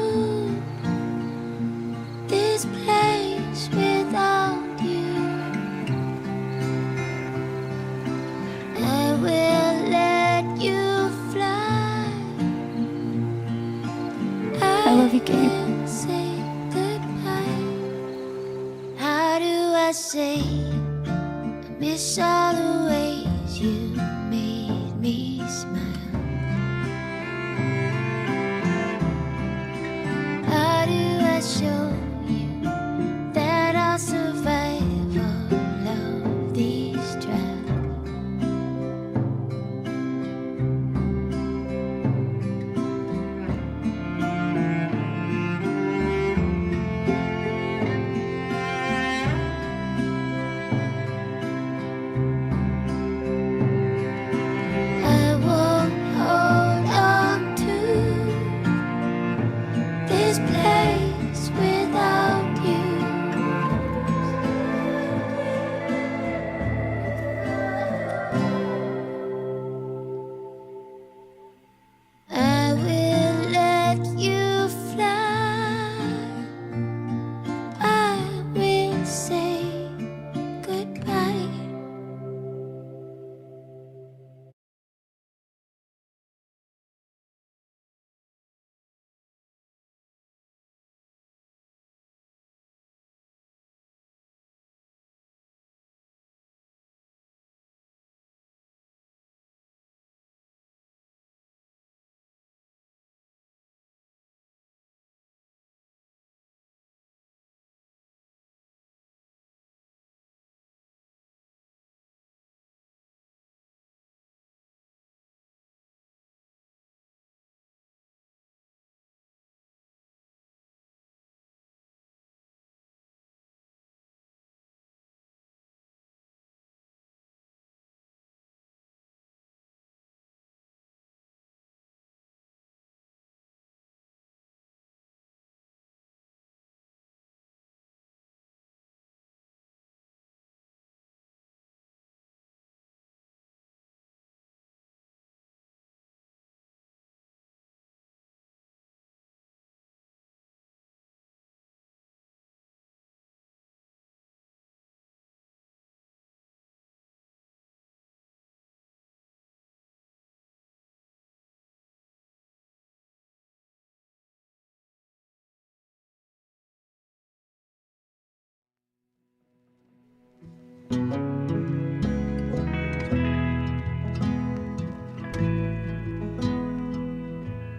this place without you. I will let you fly. I love you, Gabe. will say goodbye. How do I say I miss all the ways you made me smile?